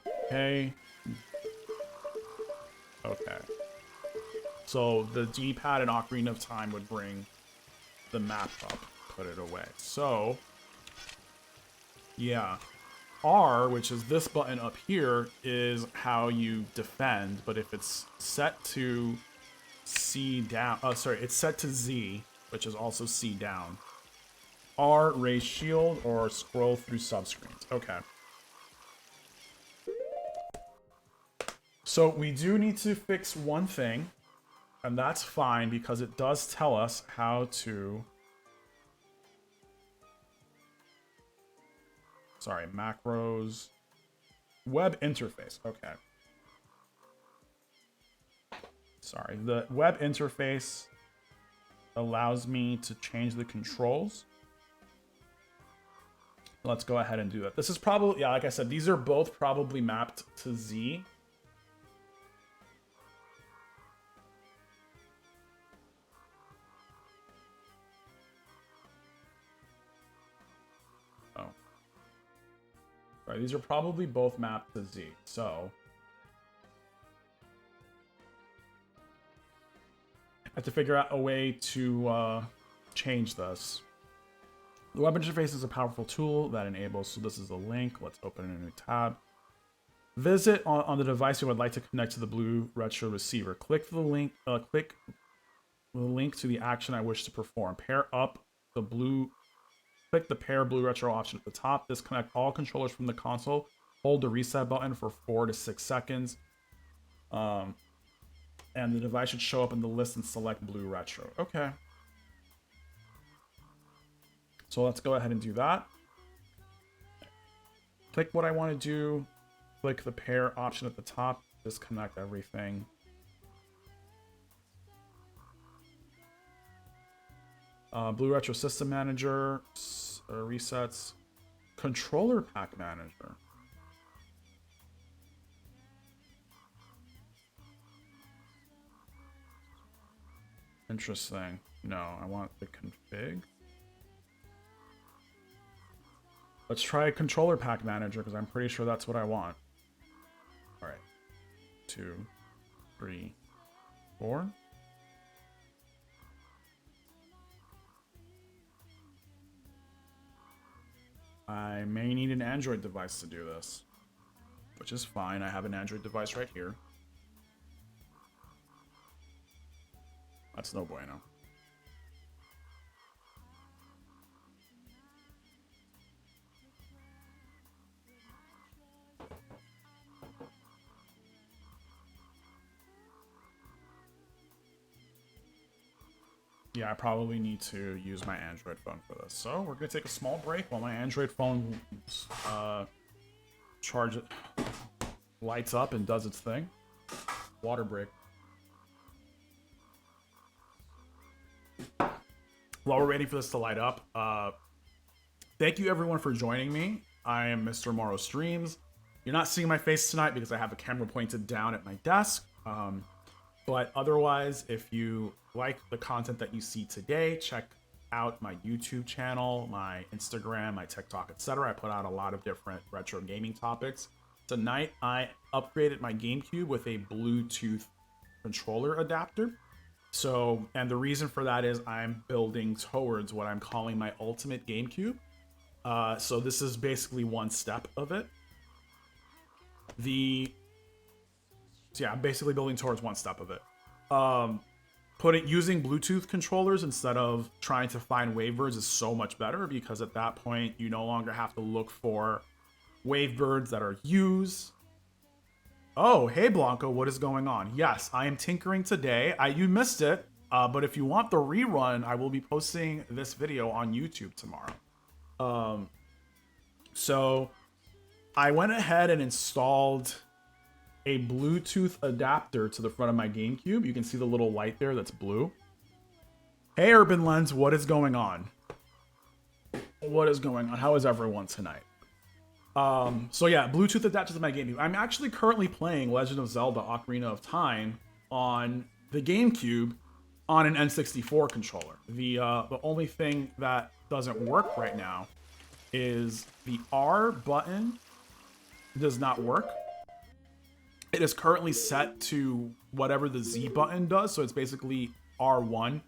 A: Okay. Okay. So the D-pad in Ocarina of Time would bring the map up, put it away. So, yeah. R, which is this button up here, is how you defend, but if it's set to C down, it's set to Z, which is also C down. R, raise shield, or scroll through subscreens. Okay. So we do need to fix one thing, and that's fine because it does tell us how to... Sorry, macros. Web interface. Okay. Sorry, the web interface allows me to change the controls. Let's go ahead and do that. This is probably, yeah, like I said, these are both probably mapped to Z. Oh. Right, these are probably both mapped to Z, so... I have to figure out a way to change this. The web interface is a powerful tool that enables, so this is a link. Let's open a new tab. Visit on the device you would like to connect to the Blueretro receiver. Click the link to the action I wish to perform. Pair up the click the pair Blueretro option at the top. Disconnect all controllers from the console. Hold the reset button for 4 to 6 seconds. And the device should show up in the list and select Blueretro. Okay. So let's go ahead and do that. Click what I want to do. Click the pair option at the top. Disconnect everything. Blueretro System Manager. Resets. Controller Pack Manager. Interesting. No, I want the config. Let's try controller pack manager because I'm pretty sure that's what I want. All right. 2, 3, 4. I may need an Android device to do this, which is fine. I have an Android device right here. That's no bueno. Yeah, I probably need to use my Android phone for this. So we're gonna take a small break while my Android phone lights up and does its thing. Water break. While we're waiting for this to light up, thank you everyone for joining me. I am Mr. Morrow Streams. You're not seeing my face tonight because I have a camera pointed down at my desk. But otherwise, if you like the content that you see today, check out my YouTube channel, my Instagram, my TikTok, etc. I put out a lot of different retro gaming topics. Tonight, I upgraded my GameCube with a Bluetooth controller adapter. So, and the reason for that is I'm building towards what I'm calling my ultimate GameCube. So this is basically one step of it. So yeah, I'm basically building towards one step of it. Using Bluetooth controllers instead of trying to find wavebirds is so much better because at that point you no longer have to look for wavebirds that are used. Oh, hey Blanco, what is going on? Yes, I am tinkering today. You missed it, but if you want the rerun, I will be posting this video on YouTube tomorrow. So I went ahead and installed a Bluetooth adapter to the front of my GameCube. You can see the little light there that's blue. Hey Urban Lens, what is going on? What is going on? How is everyone tonight? So yeah, Bluetooth adapter to my GameCube. I'm actually currently playing Legend of Zelda Ocarina of Time on the GameCube on an N64 controller. The only thing that doesn't work right now is the R button does not work. It is currently set to whatever the Z button does, so it's basically R1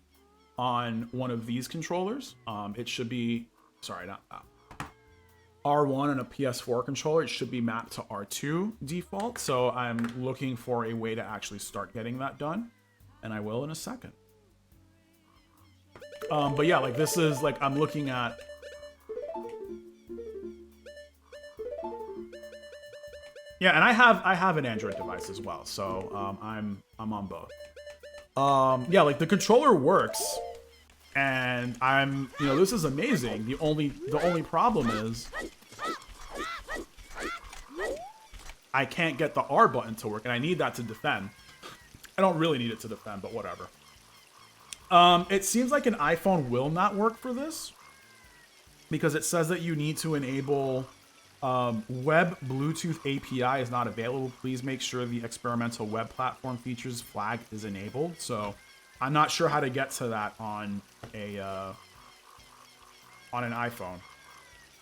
A: on one of these controllers. It should be, sorry, not that. R1 on a PS4 controller, it should be mapped to R2 default, so I'm looking for a way to actually start getting that done, and I will in a second. But yeah, like this is like, I'm looking at yeah, and I have an Android device as well, so I'm on both. Yeah, like the controller works, and this is amazing. The only problem is I can't get the R button to work, and I need that to defend. I don't really need it to defend, but whatever. It seems like an iPhone will not work for this because it says that you need to enable web Bluetooth API is not available. Please make sure the experimental web platform features flag is enabled. So I'm not sure how to get to that on an iPhone.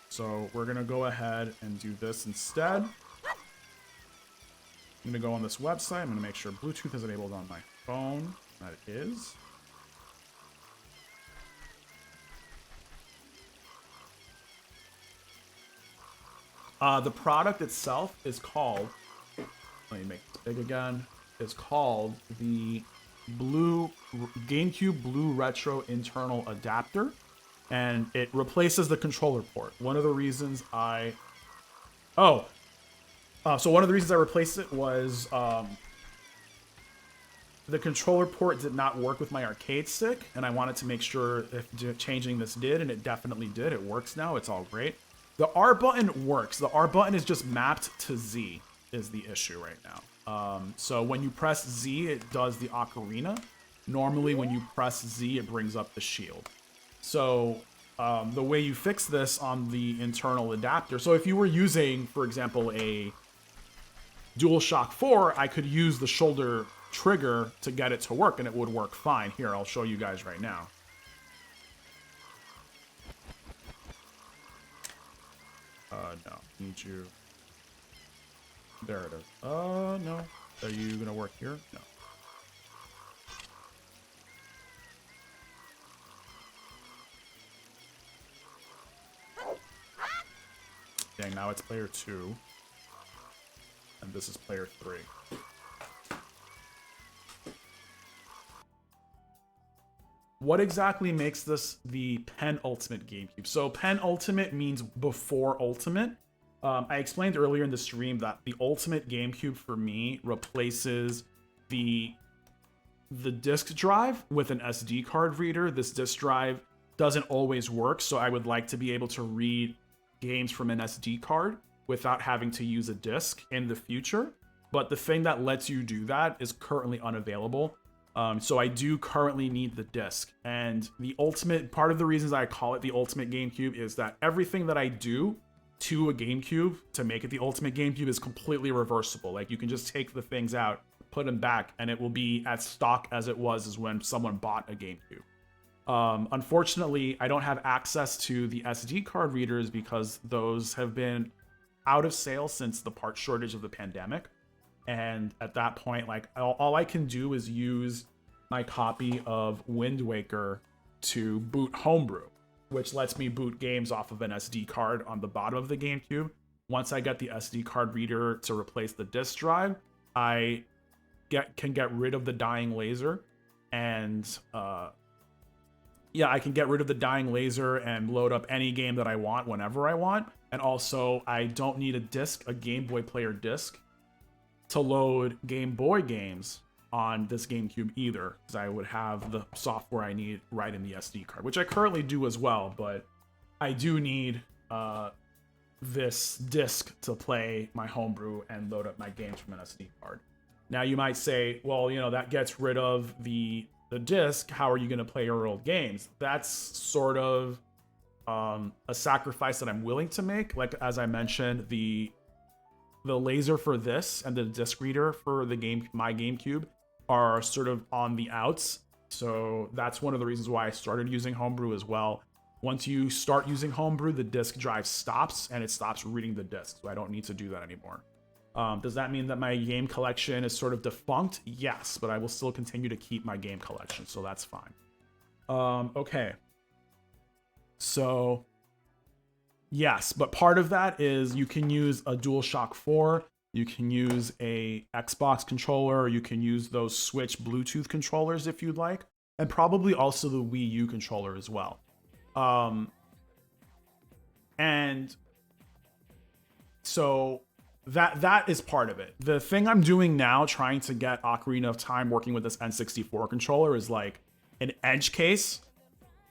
A: So we're gonna go ahead and do this instead. I'm gonna go on this website. I'm gonna make sure Bluetooth is enabled on my phone. That it is. The product itself is called, let me make this big again, it's called the GameCube Blueretro Internal Adapter, and it replaces the controller port. One of the reasons I replaced it was the controller port did not work with my arcade stick, and I wanted to make sure if changing this did, and it definitely did. It works now. It's all great. The R button works. The R button is just mapped to Z is the issue right now. So when you press Z, it does the Ocrarina. Normally when you press Z, it brings up the shield. So the way you fix this on the internal adapter, so if you were using, for example, a Dualshock 4, I could use the shoulder trigger to get it to work, and it would work fine. Here, I'll show you guys right now. No, need you. There it is. No. Are you gonna work here? No. Dang, now it's player 2. And this is player 3. What exactly makes this the penultimate GameCube? So penultimate means before ultimate. I explained earlier in the stream that the ultimate GameCube for me replaces the disk drive with an SD card reader. This disk drive doesn't always work, so I would like to be able to read games from an SD card without having to use a disk in the future. But the thing that lets you do that is currently unavailable. So I do currently need the disc. And the ultimate, part of the reasons I call it the ultimate GameCube is that everything that I do to a GameCube to make it the ultimate GameCube is completely reversible. Like, you can just take the things out, put them back, and it will be as stock as it was as when someone bought a GameCube. Unfortunately, I don't have access to the SD card readers because those have been out of sale since the part shortage of the pandemic. And at that point, like, all I can do is use my copy of Wind Waker to boot Homebrew, which lets me boot games off of an SD card on the bottom of the GameCube. Once I get the SD card reader to replace the disk drive, I can get rid of the dying laser, and yeah, I can get rid of the dying laser and load up any game that I want whenever I want. And also, I don't need a disc, a Game Boy Player disc, to load Game Boy games on this GameCube either, because I would have the software I need right in the SD card, which I currently do as well, but I do need this disc to play my Homebrew and load up my games from an SD card. Now you might say, well, you know, that gets rid of the disc. How are you going to play your old games? That's sort of a sacrifice that I'm willing to make. Like, as I mentioned, the laser for this and the disc reader for my GameCube are sort of on the outs. So that's one of the reasons why I started using Homebrew as well. Once you start using Homebrew, the disk drive stops and it stops reading the disc. So I don't need to do that anymore. Does that mean that my game collection is sort of defunct? Yes, but I will still continue to keep my game collection, so that's fine. Okay. So, yes, but part of that is you can use a DualShock 4, you can use a Xbox controller, you can use those Switch Bluetooth controllers if you'd like, and probably also the Wii U controller as well. And so that is part of it. The thing I'm doing now, trying to get Ocrarina of Time working with this N64 controller, is like an edge case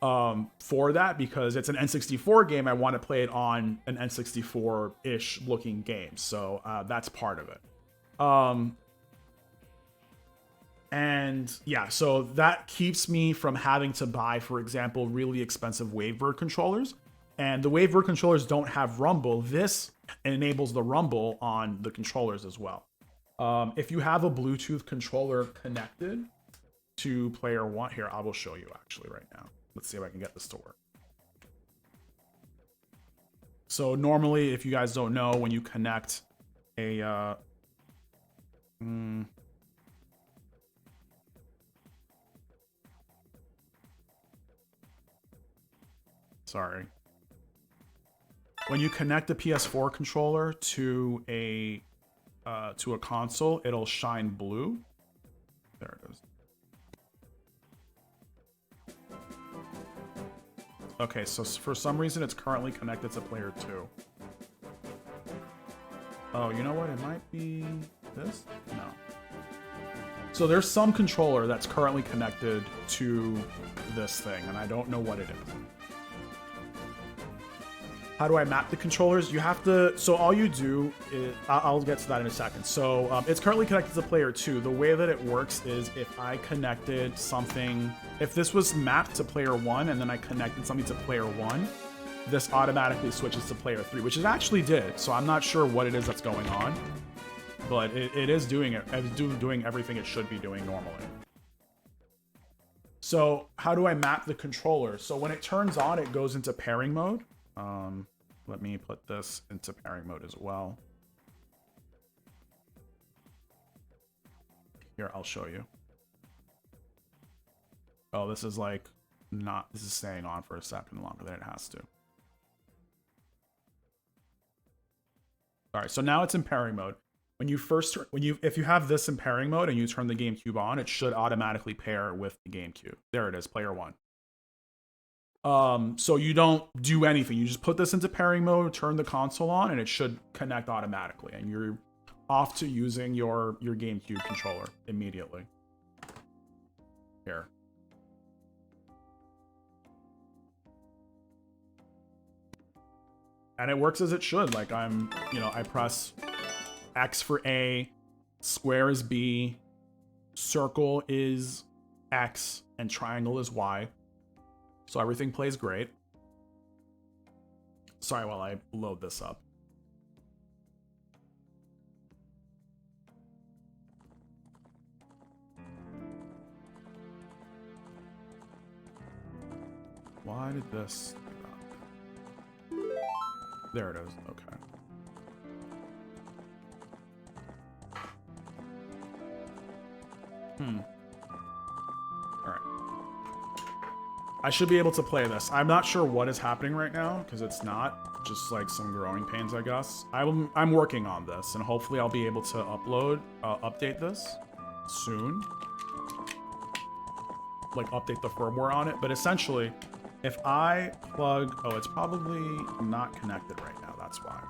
A: for that, because it's an N64 game. I want to play it on an N64-ish looking game. So that's part of it. And yeah, so that keeps me from having to buy, for example, really expensive Wavebird controllers. And the Wavebird controllers don't have rumble. This enables the rumble on the controllers as well. If you have a Bluetooth controller connected to player 1, here, I will show you actually right now. Let's see if I can get this to work. So normally, if you guys don't know, when you connect a sorry. When you connect a PS4 controller to a console, it'll shine blue. There it is. Okay, so for some reason it's currently connected to player 2. Oh, you know what? It might be this? No. So there's some controller that's currently connected to this thing, and I don't know what it is. How do I map the controllers? You have to, so all you do is, I'll get to that in a second. So it's currently connected to player 2. The way that it works is if I connected something, if this was mapped to player 1 and then I connected something to player 1, this automatically switches to player 3, which it actually did. So I'm not sure what it is that's going on. but it is doing it. It's doing everything it should be doing normally. So how do I map the controller? So when it turns on, it goes into pairing mode. Let me put this into pairing mode as well. Here, I'll show you. Oh, this is like not, this is staying on for a second longer than it has to. All right, so now it's in pairing mode. When you first, if you have this in pairing mode and you turn the GameCube on, it should automatically pair with the GameCube. There it is, player one. So you don't do anything. You just put this into pairing mode, turn the console on, and it should connect automatically. And you're off to using your GameCube controller immediately. Here. And it works as it should. Like I press X for A, square is B, circle is X, and triangle is Y. So everything plays great. Sorry while I load this up. Why did this do that? There it is. Okay. Alright. I should be able to play this. I'm not sure what is happening right now, because it's not. Just like some growing pains, I guess. I'm working on this, and hopefully I'll be able to update this soon. Like, update the firmware on it. But essentially, if I plug... Oh, it's probably not connected right now. That's why.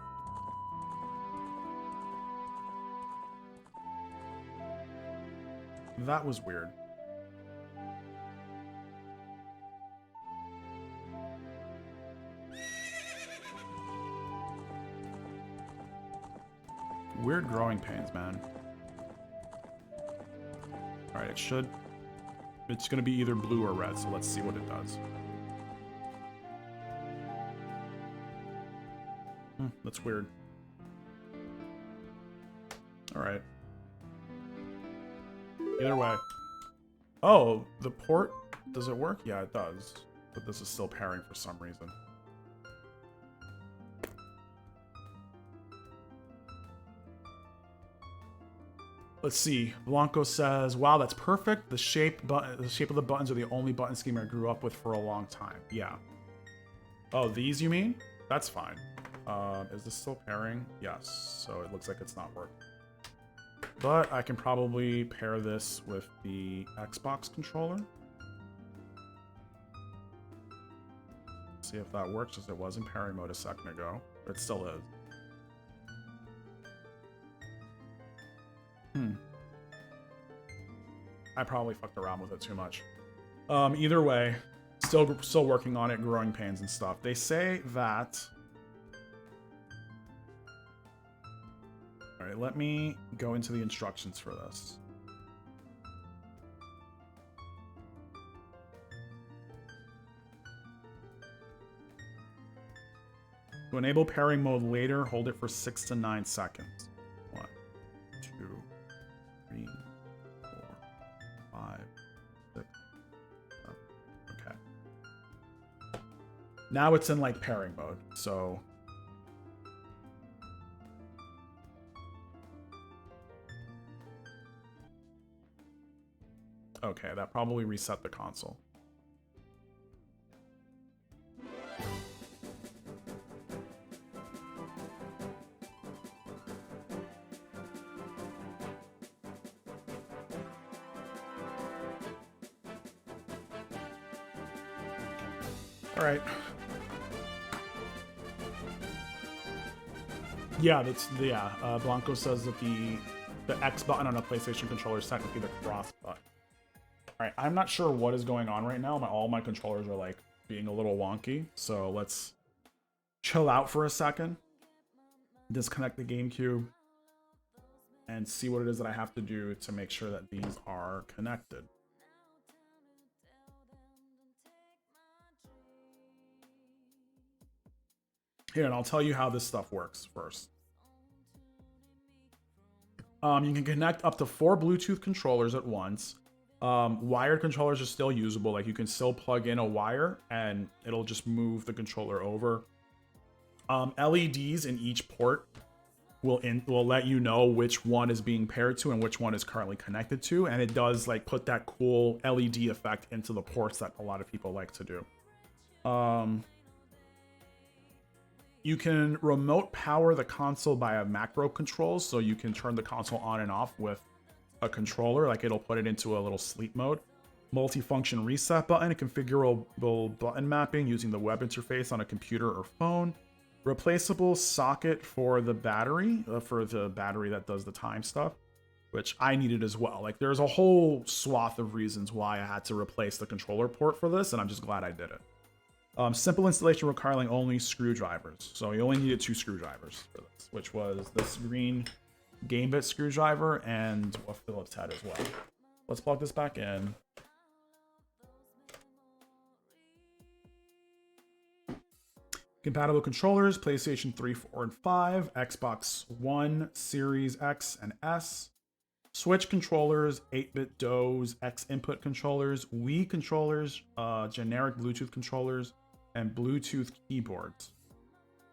A: That was weird. Weird growing pains, man. Alright, it should... It's gonna be either blue or red, so let's see what it does. That's weird. Alright. Either way. Oh, the port... Does it work? Yeah, it does. But this is still pairing for some reason. Let's see. Blanco says, "Wow, that's perfect. The shape of the buttons are the only button scheme I grew up with for a long time." Yeah. Oh, these you mean? That's fine. Is this still pairing? Yes. So it looks like it's not working. But I can probably pair this with the Xbox controller. See if that works, as it was in pairing mode a second ago. It still is. I probably fucked around with it too much. Either way, still working on it, growing pains and stuff. They say that... Alright, let me go into the instructions for this. To enable pairing mode later, hold it for 6 to 9 seconds. 1, 2, 3, 4, 5, 6, 7. Okay. Now it's in like pairing mode, so... Okay, that probably reset the console. All right. Yeah, Blanco says that the X button on a PlayStation controller is technically the cross button. All right, I'm not sure what is going on right now. All my controllers are like being a little wonky, so let's chill out for a second, disconnect the GameCube, and see what it is that I have to do to make sure that these are connected. Here, and I'll tell you how this stuff works first. You can connect up to 4 Bluetooth controllers at once. Wired controllers are still usable. Like, you can still plug in a wire and it'll just move the controller over. LEDs in each port will let you know which one is being paired to and which one is currently connected to, and it does like put that cool LED effect into the ports that a lot of people like to do. You can remote power the console via macro controls, so you can turn the console on and off with a controller. Like, it'll put it into a little sleep mode. Multifunction reset button, configurable button mapping using the web interface on a computer or phone. Replaceable socket for the battery that does the time stuff, which I needed as well. Like, there's a whole swath of reasons why I had to replace the controller port for this, and I'm just glad I did it. Simple installation requiring only screwdrivers. So you only needed 2 screwdrivers for this, which was this green Gamebit screwdriver and a Phillips head as well. Let's plug this back in. Compatible controllers, PlayStation 3, 4, and 5, Xbox One, Series X and S, Switch controllers, 8-bit DOS, X input controllers, Wii controllers, generic Bluetooth controllers, and Bluetooth keyboards,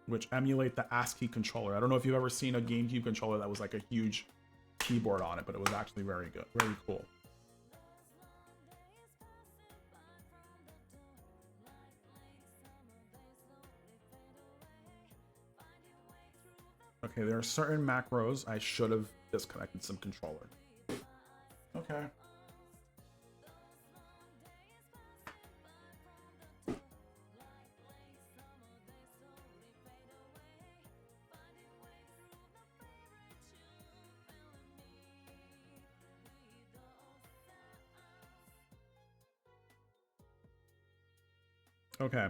A: which emulate the ASCII controller. I don't know if you've ever seen a GameCube controller that was like a huge keyboard on it, but it was actually very good, very cool. Okay, there are certain macros I should have disconnected some controller. Okay. Okay.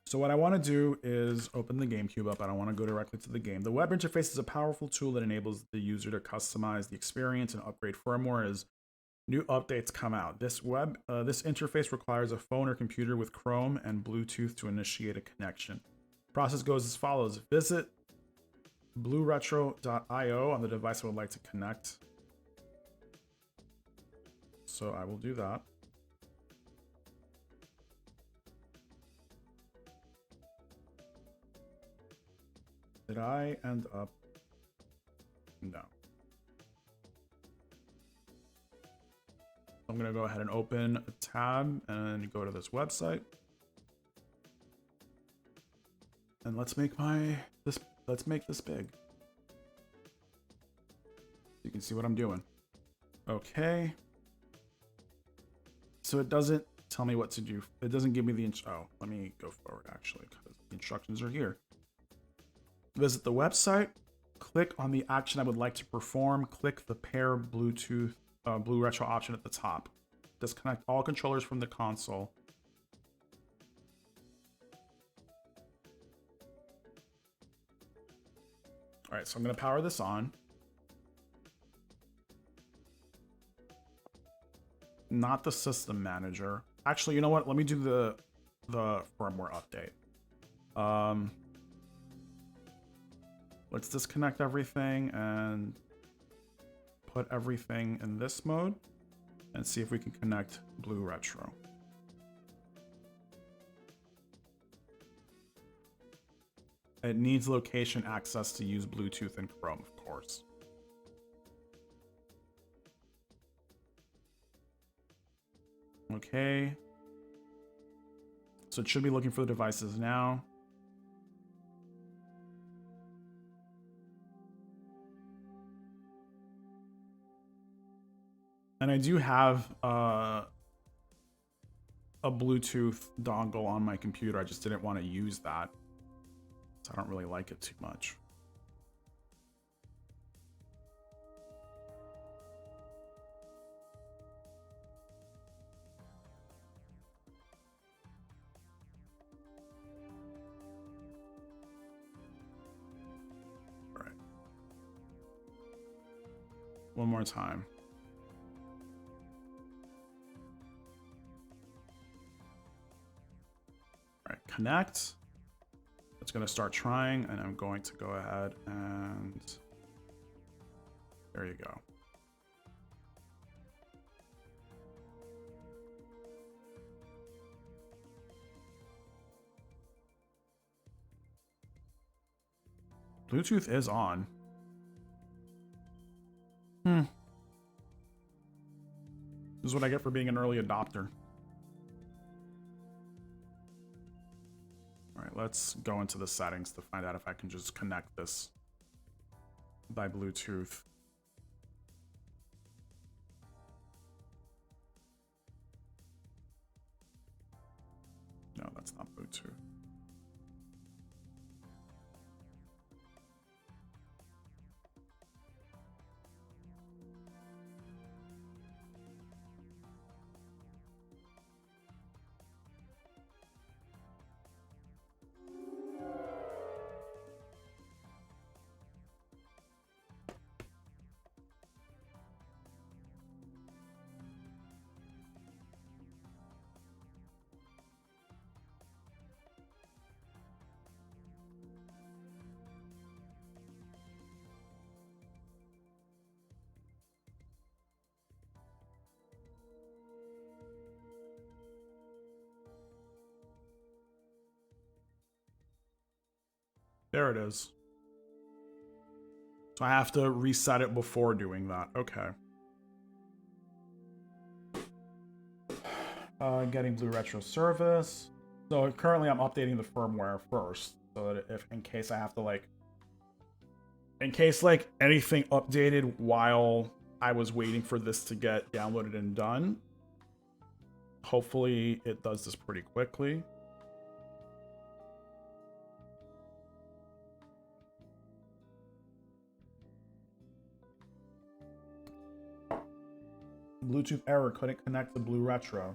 A: So what I want to do is open the GameCube up. I don't want to go directly to the game. The web interface is a powerful tool that enables the user to customize the experience and upgrade firmware as new updates come out. This interface requires a phone or computer with Chrome and Bluetooth to initiate a connection. The process goes as follows. Visit blueretro.io on the device I would like to connect. So I will do that. Did I end up? No. I'm going to go ahead and open a tab and go to this website. And let's make this big. You can see what I'm doing. Okay. So it doesn't tell me what to do. It doesn't give me the let me go forward actually, because the instructions are here. Visit the website, click on the action I would like to perform, click the pair Bluetooth Blueretro option at the top. Disconnect all controllers from the console. All right, so I'm going to power this on. Not the system manager. Actually, you know what? Let me do the firmware update. Let's disconnect everything and put everything in this mode and see if we can connect Blueretro. It needs location access to use Bluetooth and Chrome, of course. Okay. So it should be looking for the devices now. And I do have a Bluetooth dongle on my computer. I just didn't want to use that. So I don't really like it too much. All right. One more time. All right, connect. It's going to start trying, and I'm going to go ahead and there you go. Bluetooth is on. This is what I get for being an early adopter. All right, let's go into the settings to find out if I can just connect this by Bluetooth. No, that's not Bluetooth. There it is. So I have to reset it before doing that. Okay. Getting Blueretro service. So currently I'm updating the firmware first, so that if in case I have to in case anything updated while I was waiting for this to get downloaded and done. Hopefully it does this pretty quickly. Bluetooth error, couldn't connect to Blueretro.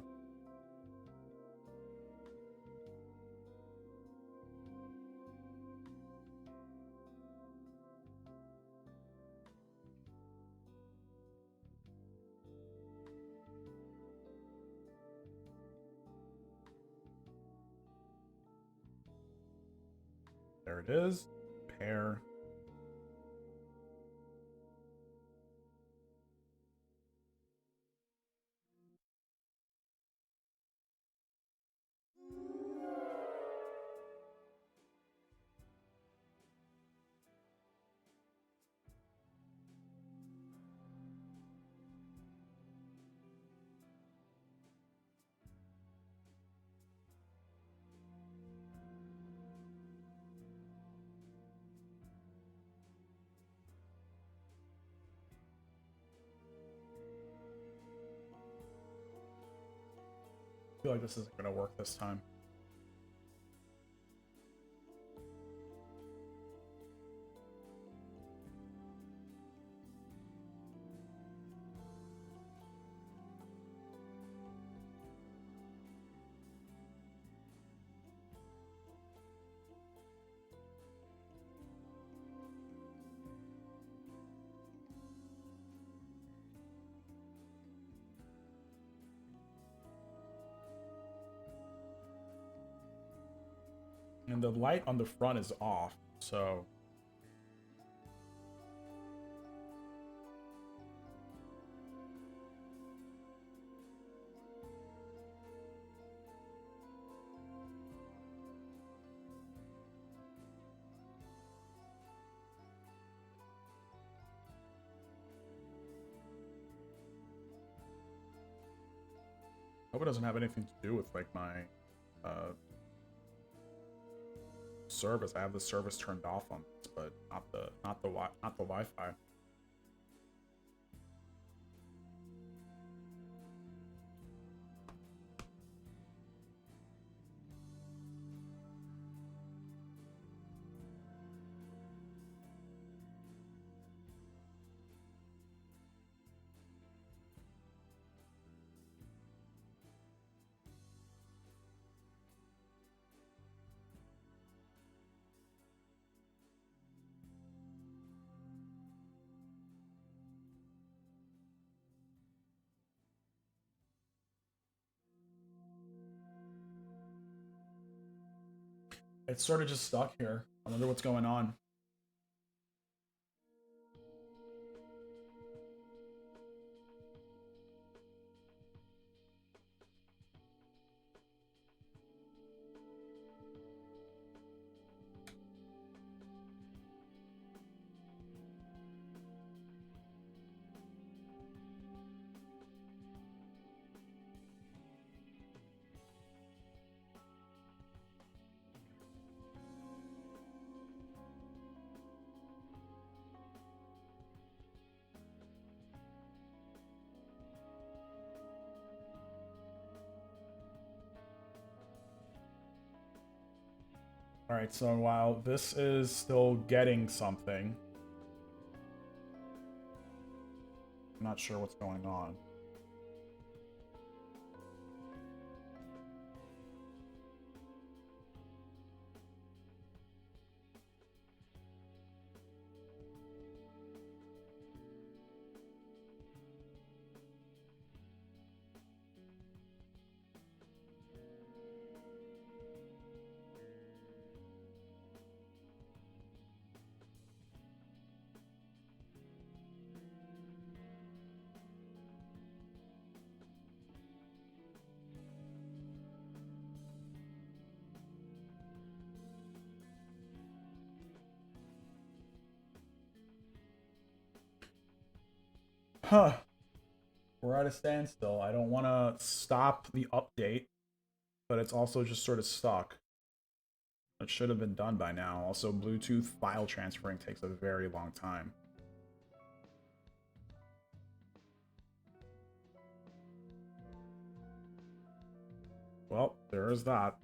A: There it is. Pair. I feel like this isn't going to work this time. And the light on the front is off, so... I hope it doesn't have anything to do with my service. I have the service turned off on this, but not the Wi-Fi. It's sort of just stuck here. I wonder what's going on. Alright, so while this is still getting something, I'm not sure what's going on. Huh. We're at a standstill. I don't want to stop the update, but it's also just sort of stuck. It should have been done by now. Also, Bluetooth file transferring takes a very long time. Well, there is that.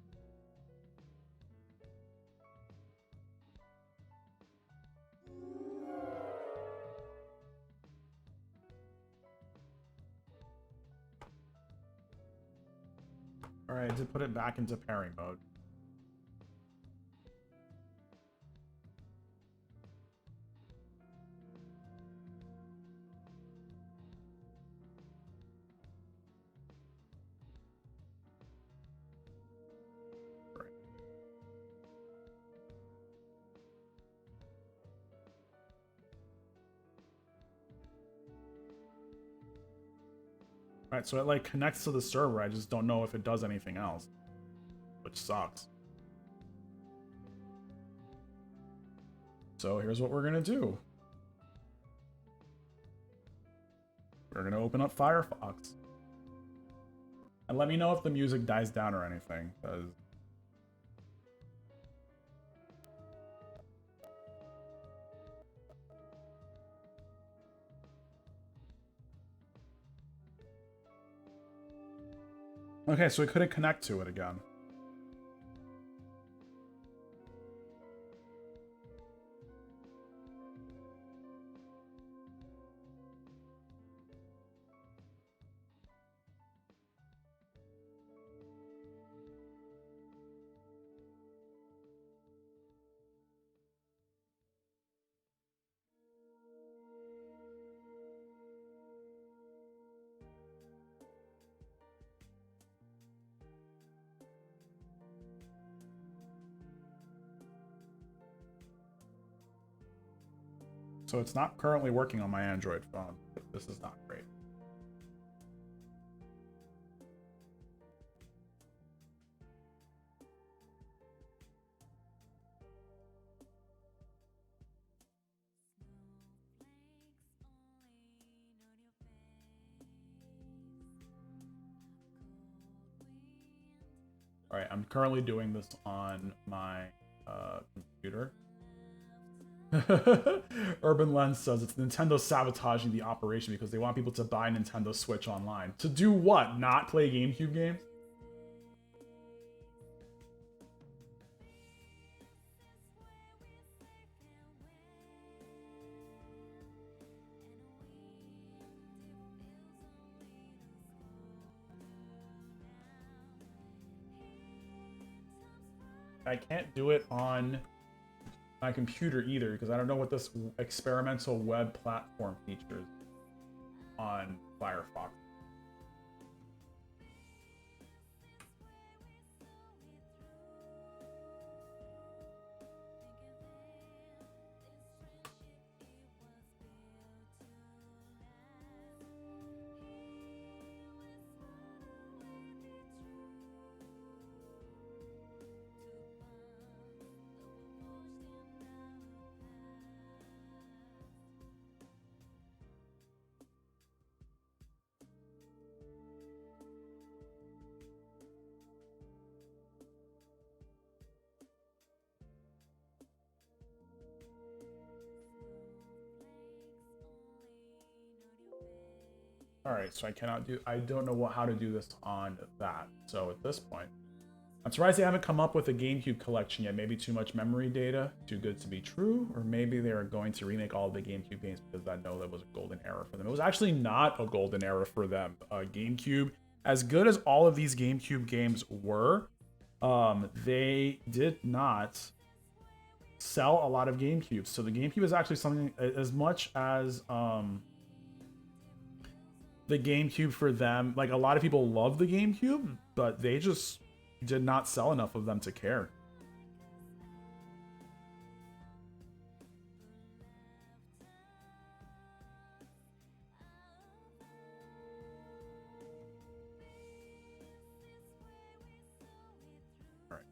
A: Alright, I did put it back into pairing mode. Alright, so it like connects to the server, I just don't know if it does anything else. Which sucks. So here's what we're gonna do. We're gonna open up Firefox. And let me know if the music dies down or anything, because... Okay, so we couldn't connect to it again. So it's not currently working on my Android phone. This is not great. Alright, I'm currently doing this on my computer. Urban Lens says it's Nintendo sabotaging the operation because they want people to buy Nintendo Switch online. To do what? Not play GameCube games? I can't do it on my computer either because I don't know what this experimental web platform features on Firefox. All right, so I don't know how to do this on that. So at this point, I'm surprised they haven't come up with a GameCube collection yet. Maybe too much memory data, too good to be true, or maybe they're going to remake all of the GameCube games because I know that was a golden era for them. It was actually not a golden era for them. GameCube, as good as all of these GameCube games were, they did not sell a lot of GameCubes. So the GameCube is actually something, as much as the GameCube for them, like a lot of people love the GameCube, but they just did not sell enough of them to care. All right.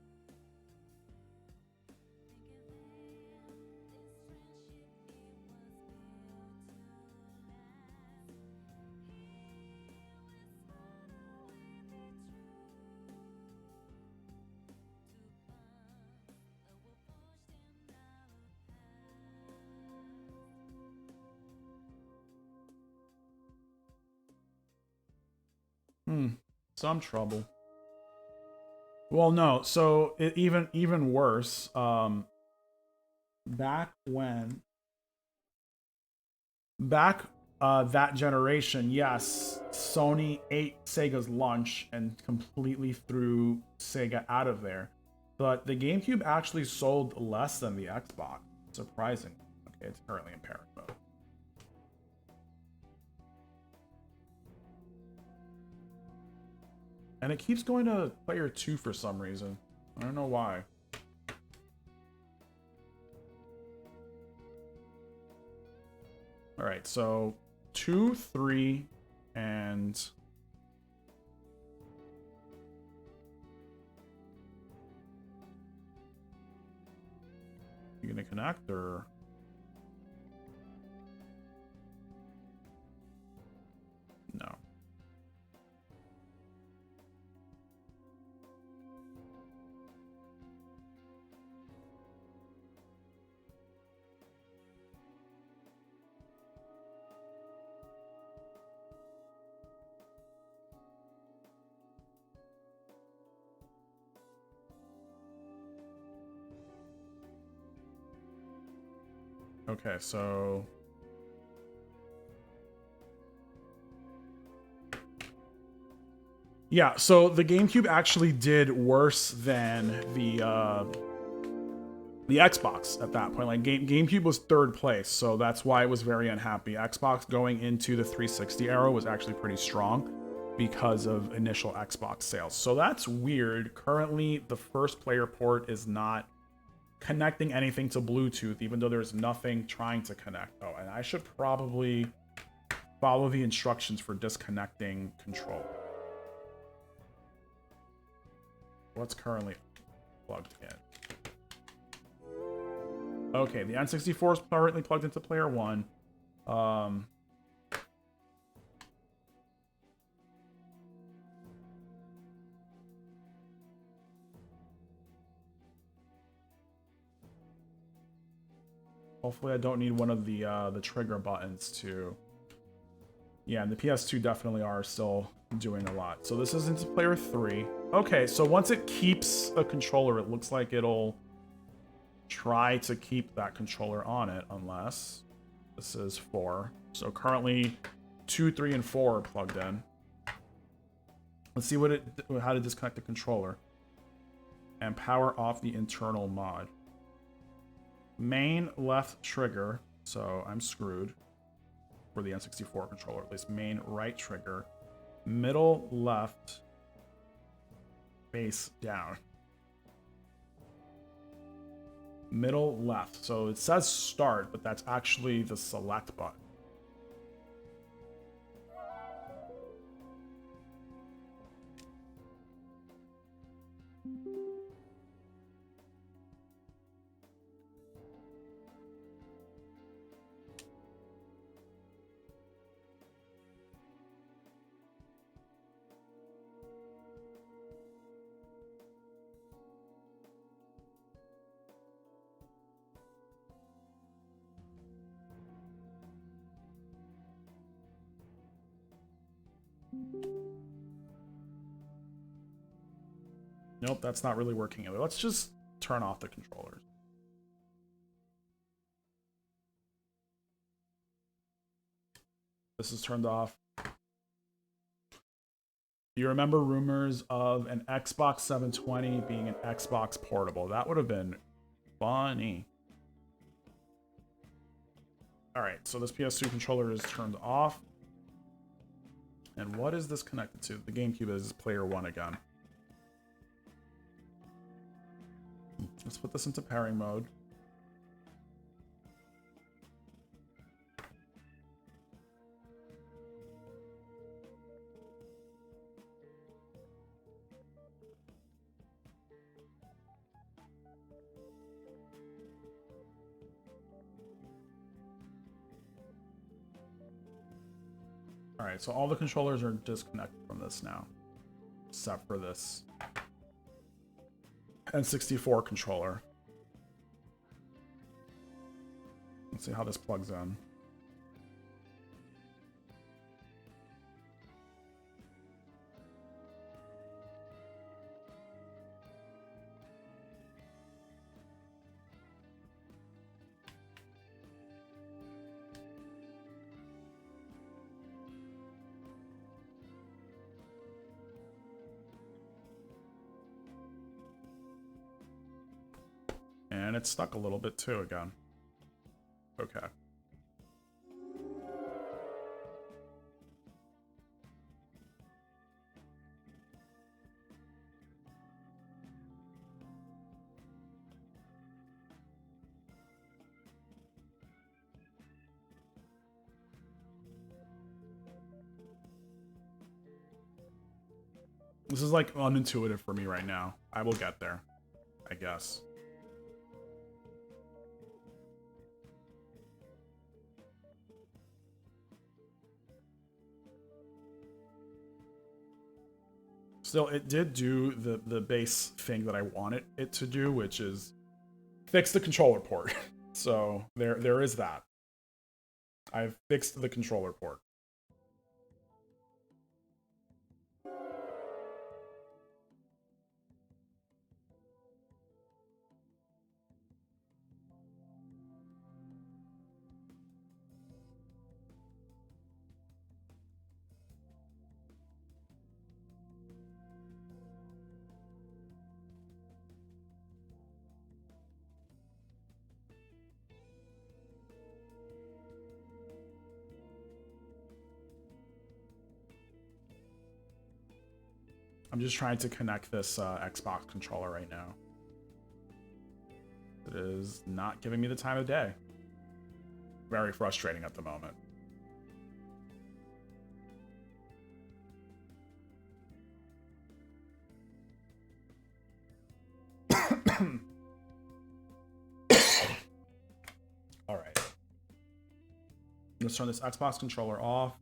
A: Some trouble. Well, no. So even worse. Back that generation, yes, Sony ate Sega's lunch and completely threw Sega out of there. But the GameCube actually sold less than the Xbox. Surprising. Okay, it's currently in parent mode. And it keeps going to player 2 for some reason. I don't know why. All right, so 2, 3, and you gonna connect or? No. Okay, so yeah, so the GameCube actually did worse than the Xbox at that point. Like GameCube was third place, so that's why it was very unhappy. Xbox going into the 360 era was actually pretty strong because of initial Xbox sales. So that's weird. Currently, the first player port is not connecting anything to Bluetooth, even though there's nothing trying to connect. Oh, and I should probably follow the instructions for disconnecting control. What's currently plugged in? Okay, the N64 is currently plugged into player 1. Hopefully I don't need one of the trigger buttons to... Yeah, and the PS2 definitely are still doing a lot. So this is into player 3. Okay, so once it keeps a controller, it looks like it'll try to keep that controller on it, unless this is 4. So currently 2, 3, and 4 are plugged in. Let's see how to disconnect the controller. And power off the internal mod. Main left trigger, so I'm screwed for the N64 controller, at least. Main right trigger, middle left, face down. Middle left, so it says start, but that's actually the select button. Nope, that's not really working either. Let's just turn off the controllers. This is turned off. You remember rumors of an Xbox 720 being an Xbox portable? That would have been funny. All right, so this PS2 controller is turned off. And what is this connected to? The GameCube is player 1 again. Let's put this into pairing mode. Alright, so all the controllers are disconnected from this now, except for this N64 controller. Let's see how this plugs in. And it's stuck a little bit too again. Okay. This is like unintuitive for me right now. I will get there, I guess. Still, it did do the base thing that I wanted it to do, which is fix the controller port. So there is that. I've fixed the controller port. I'm just trying to connect this Xbox controller right now. It is not giving me the time of day. Very frustrating at the moment. All right. Let's turn this Xbox controller off.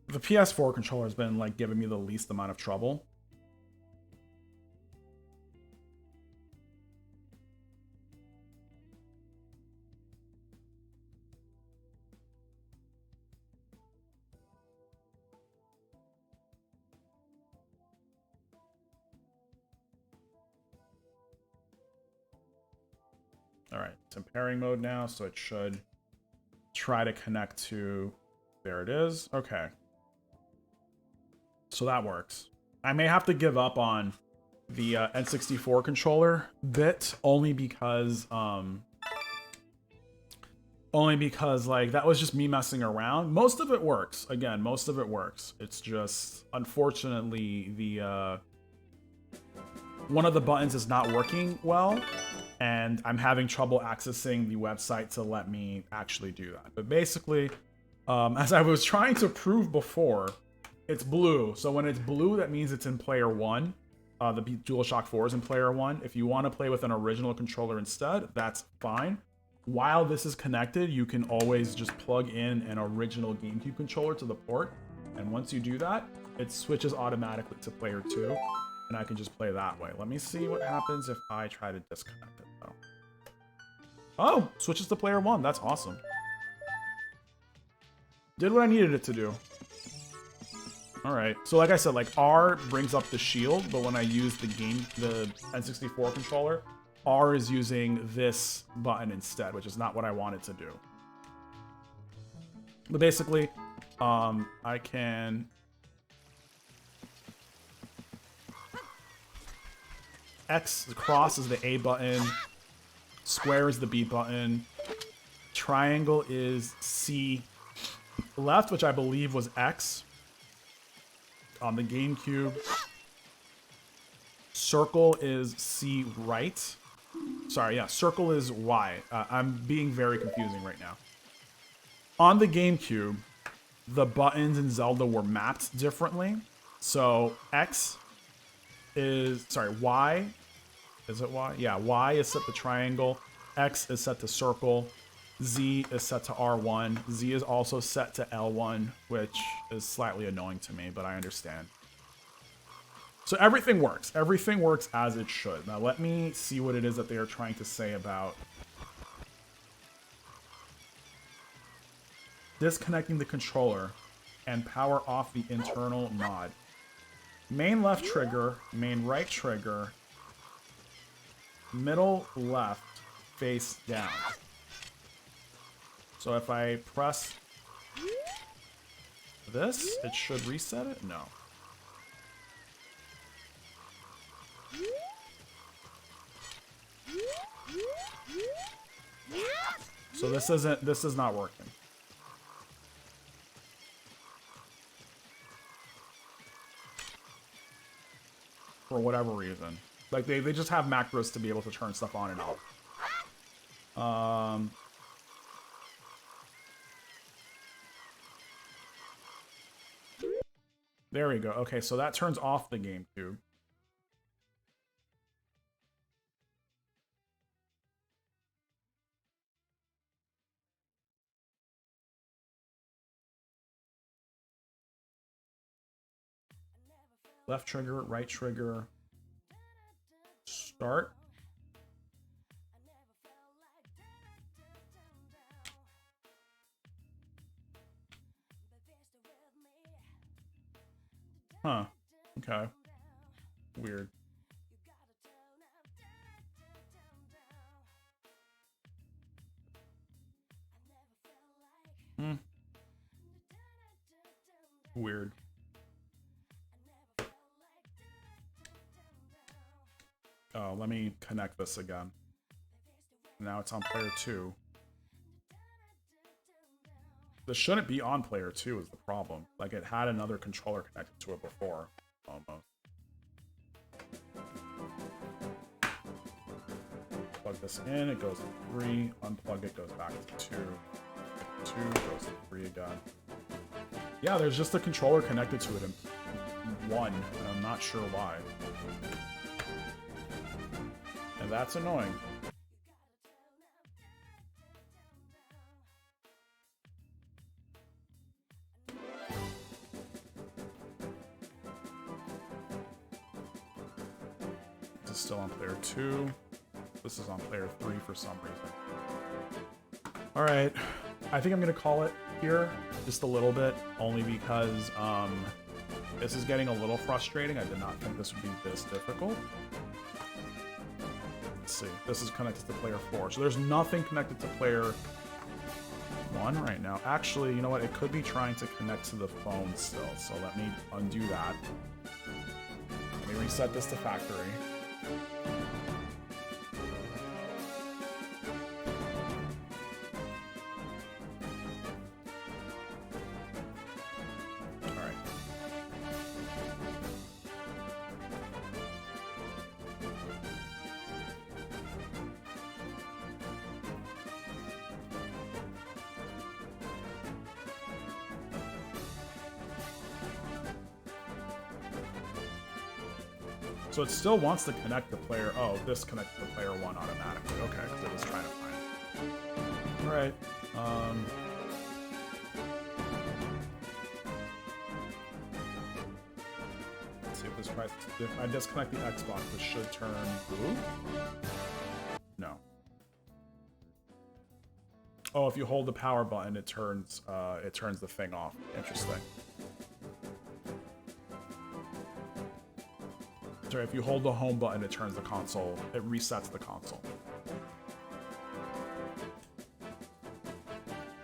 A: The PS4 controller has been like giving me the least amount of trouble. All right, it's in pairing mode now, so it should try to connect to, there it is. Okay. So that works. I may have to give up on the N64 controller bit only because like that was just me messing around. Most of it works. Again, most of it works. It's just unfortunately the one of the buttons is not working well, and I'm having trouble accessing the website to let me actually do that. But basically, as I was trying to prove before, it's blue. So when it's blue, that means it's in player 1. The Dualshock 4 is in player 1. If you want to play with an original controller instead, that's fine. While this is connected, you can always just plug in an original GameCube controller to the port. And once you do that, it switches automatically to player 2. And I can just play that way. Let me see what happens if I try to disconnect it, though. Oh, switches to player 1. That's awesome. Did what I needed it to do. Alright, so like I said, like R brings up the shield, but when I use the N64 controller, R is using this button instead, which is not what I wanted to do. But basically, I can... X, cross is the A button, square is the B button, triangle is C left, which I believe was X on the GameCube. Circle is C right. Sorry, yeah, circle is Y. I'm being very confusing right now. On the GameCube, the buttons in Zelda were mapped differently. So X is, sorry, Y, is it Y? Yeah, Y is set to triangle, X is set to circle, Z is set to R1, Z is also set to L1, which is slightly annoying to me, but I understand. So everything works as it should. Now let me see what it is that they are trying to say about disconnecting the controller and power off the internal mod. Main left trigger, main right trigger, middle left, face down. So if I press this, it should reset it? No. So this is not working. For whatever reason. Like, they just have macros to be able to turn stuff on and off. There we go. Okay, so that turns off the GameCube. Left trigger, right trigger, start. Huh. Okay. Weird. Weird. Oh, let me connect this again. Now it's on player 2. This shouldn't be on player 2 is the problem. Like, it had another controller connected to it before, almost. Plug this in, it goes to 3. Unplug it, goes back to 2. 2 goes to 3 again. Yeah, there's just a controller connected to it in 1, and I'm not sure why. And that's annoying. This is still on player 2. This is on player 3 for some reason. Alright, I think I'm going to call it here just a little bit, only because this is getting a little frustrating. I did not think this would be this difficult. Let's see, this is connected to player 4, so there's nothing connected to player 1 right now. Actually, you know what, it could be trying to connect to the phone still, so let me undo that. Let me reset this to factory. So it still wants to connect the player. Oh, this connects to player 1 automatically. Okay, because it was trying to find it. All right. Let's see if this tries. If I disconnect the Xbox, this should turn blue. No. Oh, if you hold the power button, it turns the thing off. Interesting. Sorry, if you hold the home button, it turns the console. It resets the console.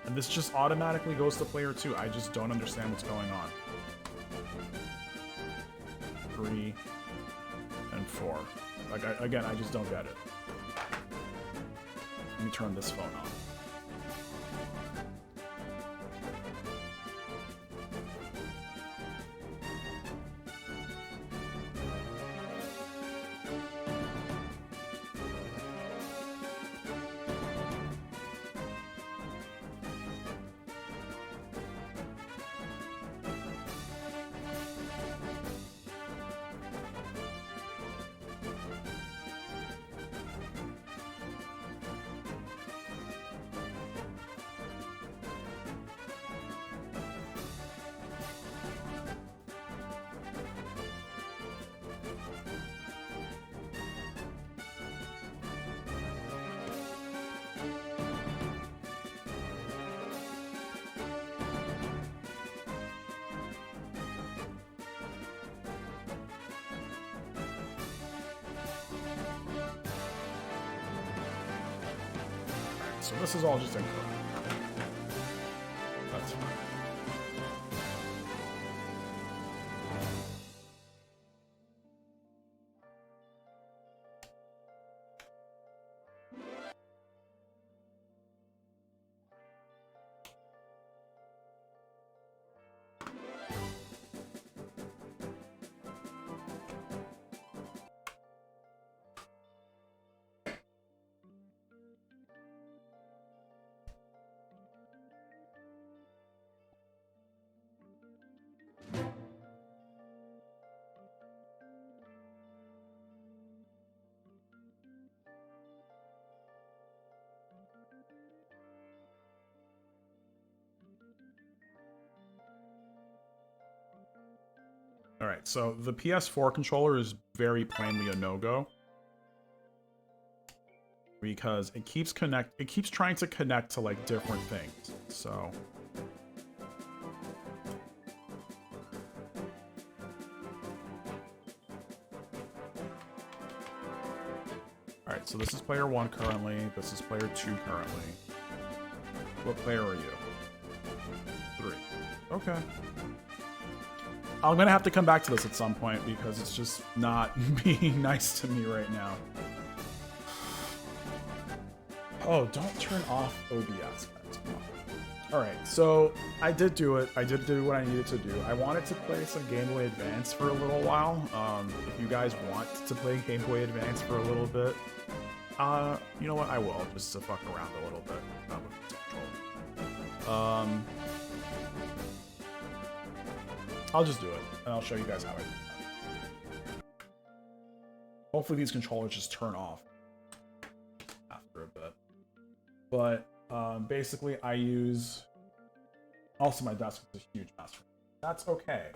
A: And this just automatically goes to player 2. I just don't understand what's going on. 3 and 4. Like, again, I just don't get it. Let me turn this phone on. So this is all just incorrect. That's fine. All right, so the PS4 controller is very plainly a no-go because it keeps trying to connect to like different things. So all right, so this is player 1 currently. This is player 2 currently. What player are you? 3. Okay. I'm gonna have to come back to this at some point because it's just not being nice to me right now. Oh, don't turn off OBS, guys. Come on. Alright, so I did do it. I did do what I needed to do. I wanted to play some Game Boy Advance for a little while. If you guys want to play Game Boy Advance for a little bit, you know what? I will, just to fuck around a little bit with this controller. I'll just do it, and I'll show you guys how I do that. Hopefully these controllers just turn off after a bit. But basically I use... Also my desk is a huge mess. That's okay.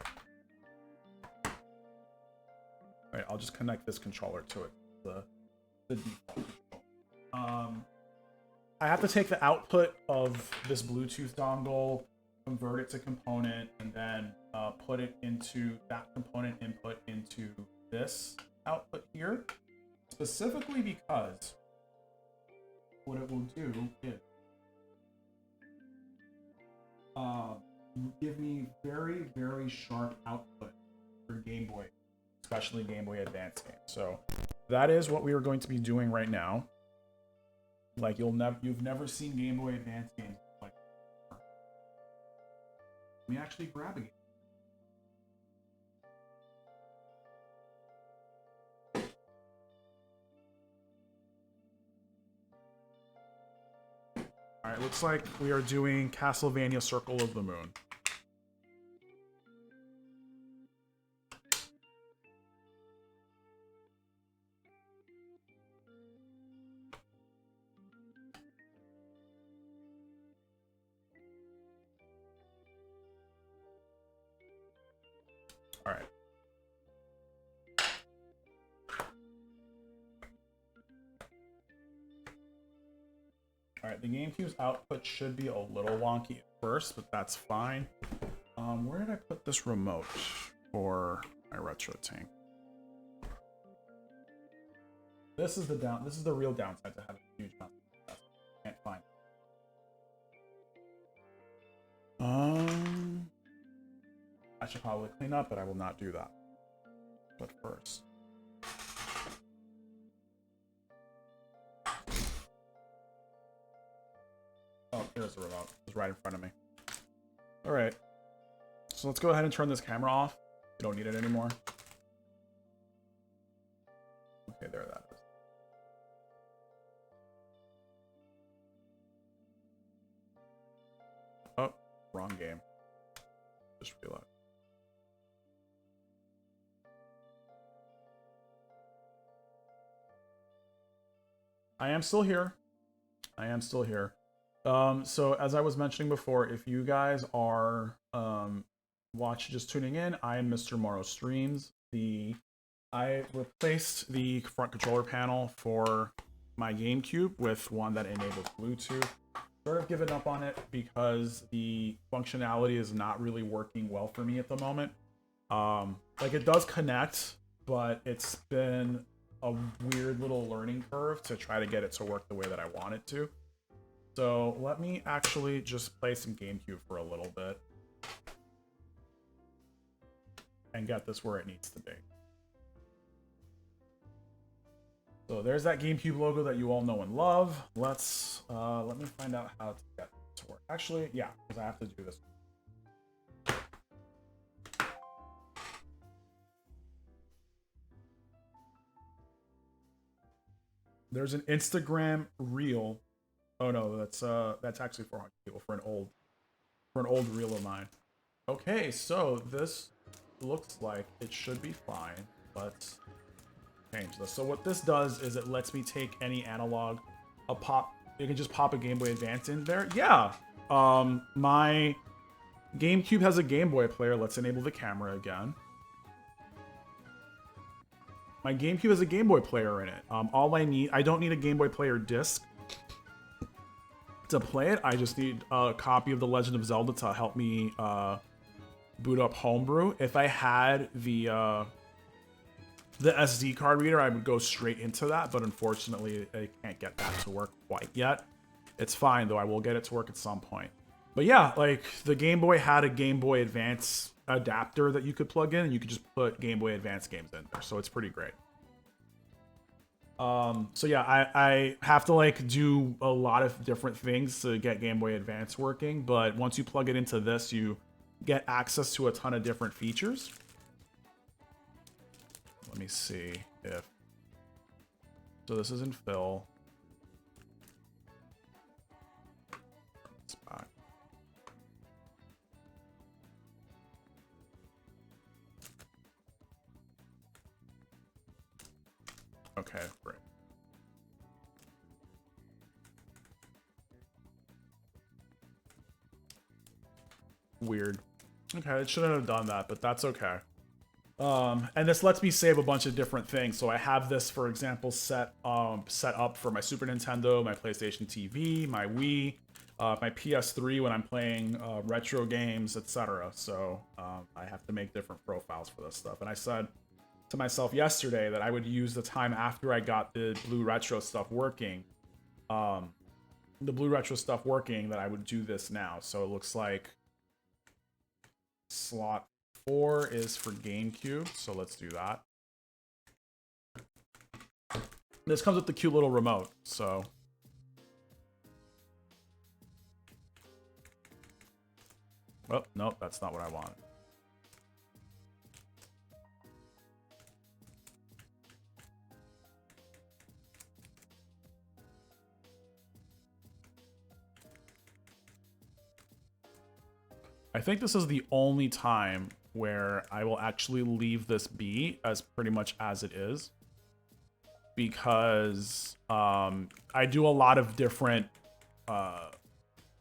A: Alright, I'll just connect this controller to it. The default controller. I have to take the output of this Bluetooth dongle, convert it to component, and then put it into that component input into this output here, specifically because what it will do is give me very, very sharp output for Game Boy, especially Game Boy Advance games. So that is what we are going to be doing right now. Like you've never seen Game Boy Advance games like that. Let me actually grab a game. Alright, looks like we are doing Castlevania Circle of the Moon. Alright. Alright, the GameCube's output should be a little wonky at first, but that's fine. Where did I put this remote for my retro tank? This is the real downside to having a huge amount of stuff. Can't find it. I should probably clean up, but I will not do that. But first. Oh, there's the remote. It's right in front of me. Alright. So let's go ahead and turn this camera off. We don't need it anymore. Okay, there that is. Oh, wrong game. Just realized. I am still here. I am still here. So as I was mentioning before, if you guys are just tuning in, I am Mr. Morrow Streams. I replaced the front controller panel for my GameCube with one that enables Bluetooth. Sort of given up on it because the functionality is not really working well for me at the moment. Like it does connect, but it's been a weird little learning curve to try to get it to work the way that I want it to. So let me actually just play some GameCube for a little bit and get this where it needs to be. So there's that GameCube logo that you all know and love. Let me find out how to get it to work. Actually, yeah, because I have to do this. There's an Instagram reel. Oh no, that's actually 400 people for an old reel of mine. Okay, so this looks like it should be fine. Let's change this. So what this does is it lets me take any analog, you can just pop a Game Boy Advance in there. Yeah. My GameCube has a Game Boy player. Let's enable the camera again. My GameCube has a Game Boy player in it. I don't need a Game Boy player disc to play it. I just need a copy of The Legend of Zelda to help me boot up Homebrew. If I had the SD card reader, I would go straight into that, but unfortunately, I can't get that to work quite yet. It's fine, though. I will get it to work at some point. But yeah, like, the Game Boy had a Game Boy Advance adapter that you could plug in, and you could just put Game Boy Advance games in there, so it's pretty great. So yeah, I have to, like, do a lot of different things to get Game Boy Advance working, but once you plug it into this, you get access to a ton of different features. Let me see if... So this is in fill. Spot. Okay, great. Weird. Okay, it shouldn't have done that, but that's okay. And this lets me save a bunch of different things. So I have this, for example, set up for my Super Nintendo, my PlayStation TV, my Wii, my PS3 when I'm playing retro games, etc. So I have to make different profiles for this stuff. And I said to myself yesterday that I would use the time after I got the Blueretro stuff working, that I would do this now. So it looks like slot 4 is for GameCube, so let's do that. This comes with the cute little remote, so... Oh, nope, that's not what I want. I think this is the only time where I will actually leave this be as pretty much as it is, because I do a lot of different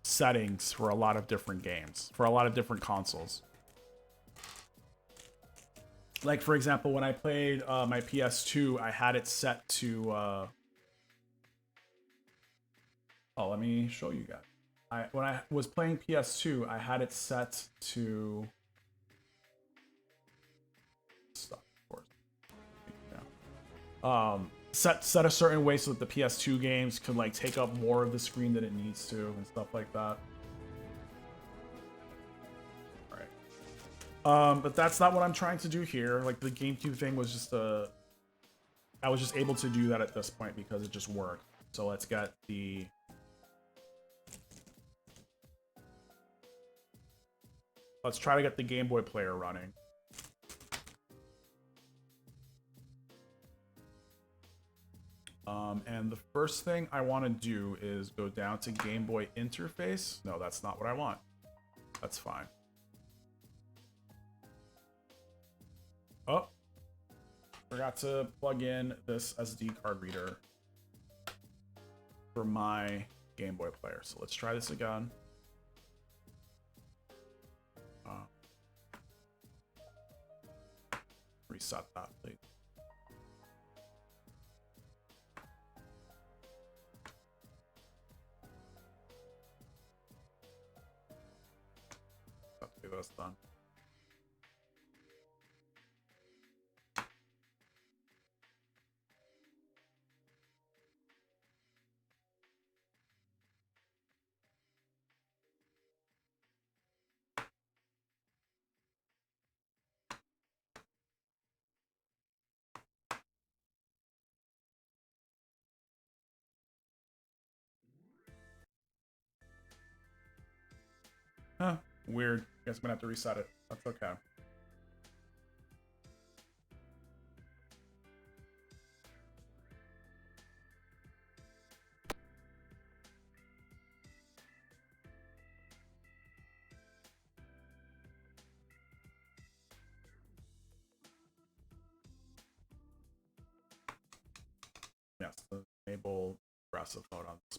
A: settings for a lot of different games, for a lot of different consoles. Like, for example, when I played my PS2, I had it set to Oh, let me show you guys. When I was playing PS2, I had it set to stuff, of course. Yeah. Set a certain way so that the PS2 games could like take up more of the screen than it needs to and stuff like that. But that's not what I'm trying to do here. Like the GameCube thing was just I was just able to do that at this point because it just worked. So let's get the let's try to get the Game Boy player running. And the first thing I want to do is go down to Game Boy interface. No, that's not what I want. That's fine. Oh, forgot to plug in this SD card reader for my Game Boy player. So let's try this again. Reset that, please. Okay, that's done. Huh, weird. Guess I'm gonna have to reset it. That's okay. Yes, enable aggressive mode on this.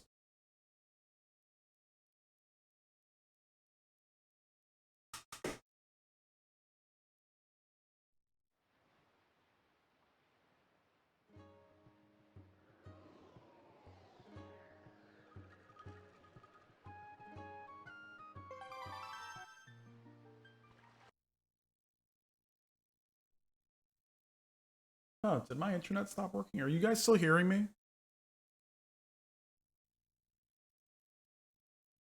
A: Oh, did my internet stop working? Are you guys still hearing me?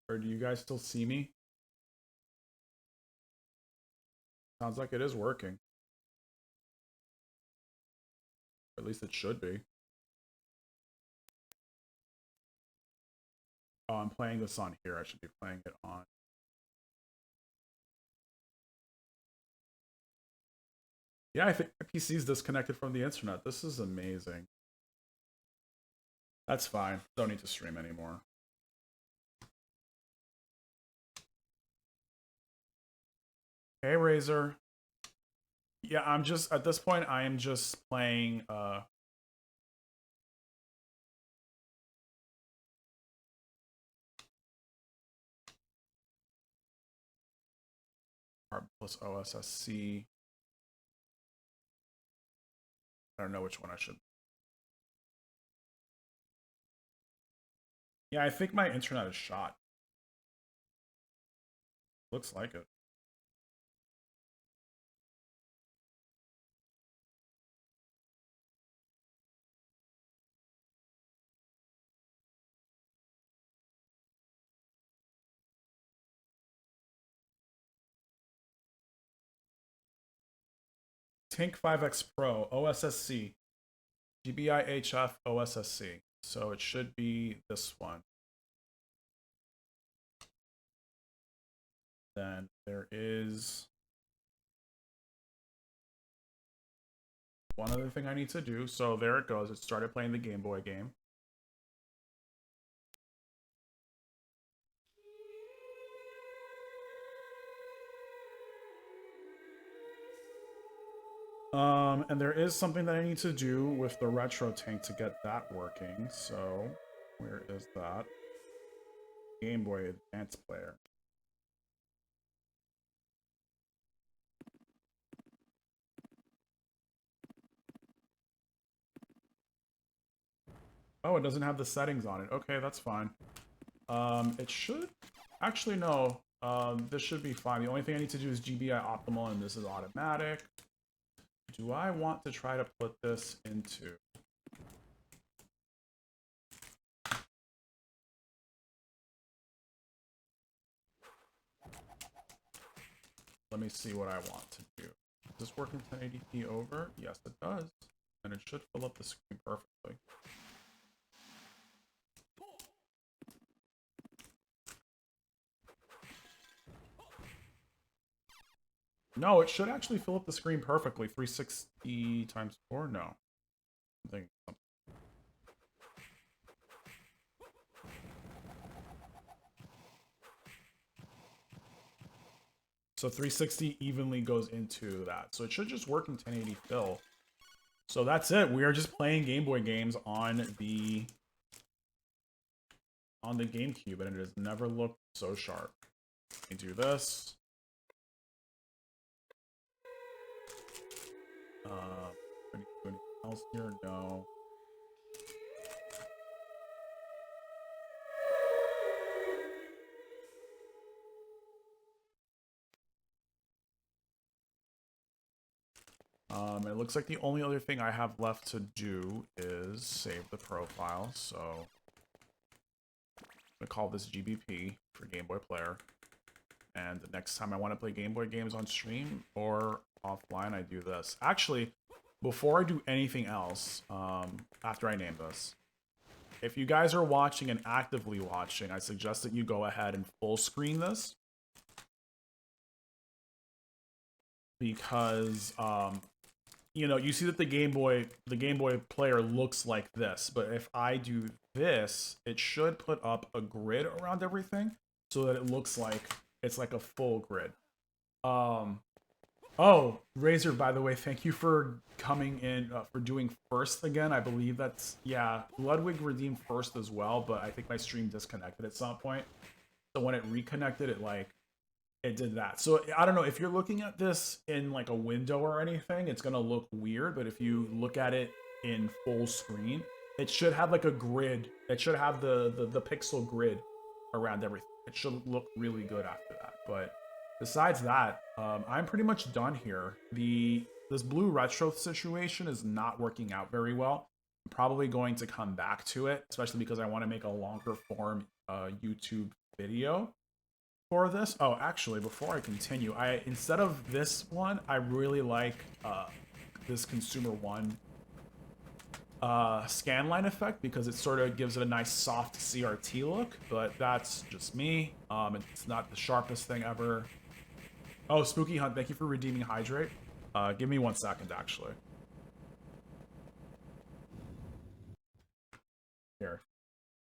A: Or do you guys still see me? Sounds like it is working. Or at least it should be. Oh, I'm playing this on here. I should be playing it on. Yeah, I think my PC is disconnected from the internet. This is amazing. That's fine. Don't need to stream anymore. Hey, Razor. Yeah, I'm just, at this point, I am just playing, Carby plus OSSC. I don't know which one I should. Yeah, I think my internet is shot. Looks like it. Tank 5X Pro, OSSC, GBI HF, OSSC. So it should be this one. Then there is one other thing I need to do. So there it goes. It started playing the Game Boy game. And there is something that I need to do with the retro tank to get that working. So where is that? Game Boy Advance player. Oh, it doesn't have the settings on it. Okay, that's fine. It should... Actually, no. This should be fine. The only thing I need to do is GBI optimal, and this is automatic. Do I want to try to put this into... Let me see what I want to do. Does this work in 1080p over? Yes, it does. And it should fill up the screen perfectly. No, it should actually fill up the screen perfectly. 360 times 4? No. Something. So 360 evenly goes into that. So it should just work in 1080 fill. So that's it. We are just playing Game Boy games on the GameCube, and it has never looked so sharp. Let me do this. Anything else here? No. It looks like the only other thing I have left to do is save the profile, so I'm gonna call this GBP for Game Boy Player. And the next time I want to play Game Boy games on stream or offline, I do this. Actually, before I do anything else, after I name this, if you guys are watching and actively watching, I suggest that you go ahead and full screen this. Because, you know, you see that the Game Boy player looks like this, but if I do this, it should put up a grid around everything so that it looks like it's like a full grid. Oh, Razor, by the way, thank you for coming in, for doing first again. I believe that's, yeah, Ludwig redeemed first as well, but I think my stream disconnected at some point. So when it reconnected, it did that. So I don't know, if you're looking at this in like a window or anything, it's gonna look weird, but if you look at it in full screen, it should have like a grid. It should have the pixel grid around everything. It should look really good after that. But besides that, I'm pretty much done here. This Blueretro situation is not working out very well. I'm probably going to come back to it, especially because I want to make a longer form YouTube video for this. Oh, actually, before I continue, instead of this one, I really like this Consumer One scanline effect because it sort of gives it a nice soft CRT look, but that's just me. It's not the sharpest thing ever. Oh, Spooky Hunt, thank you for redeeming Hydrate. Give me 1 second, actually. Here.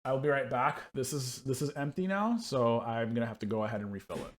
A: I'll be right back. This is empty now, so I'm gonna have to go ahead and refill it.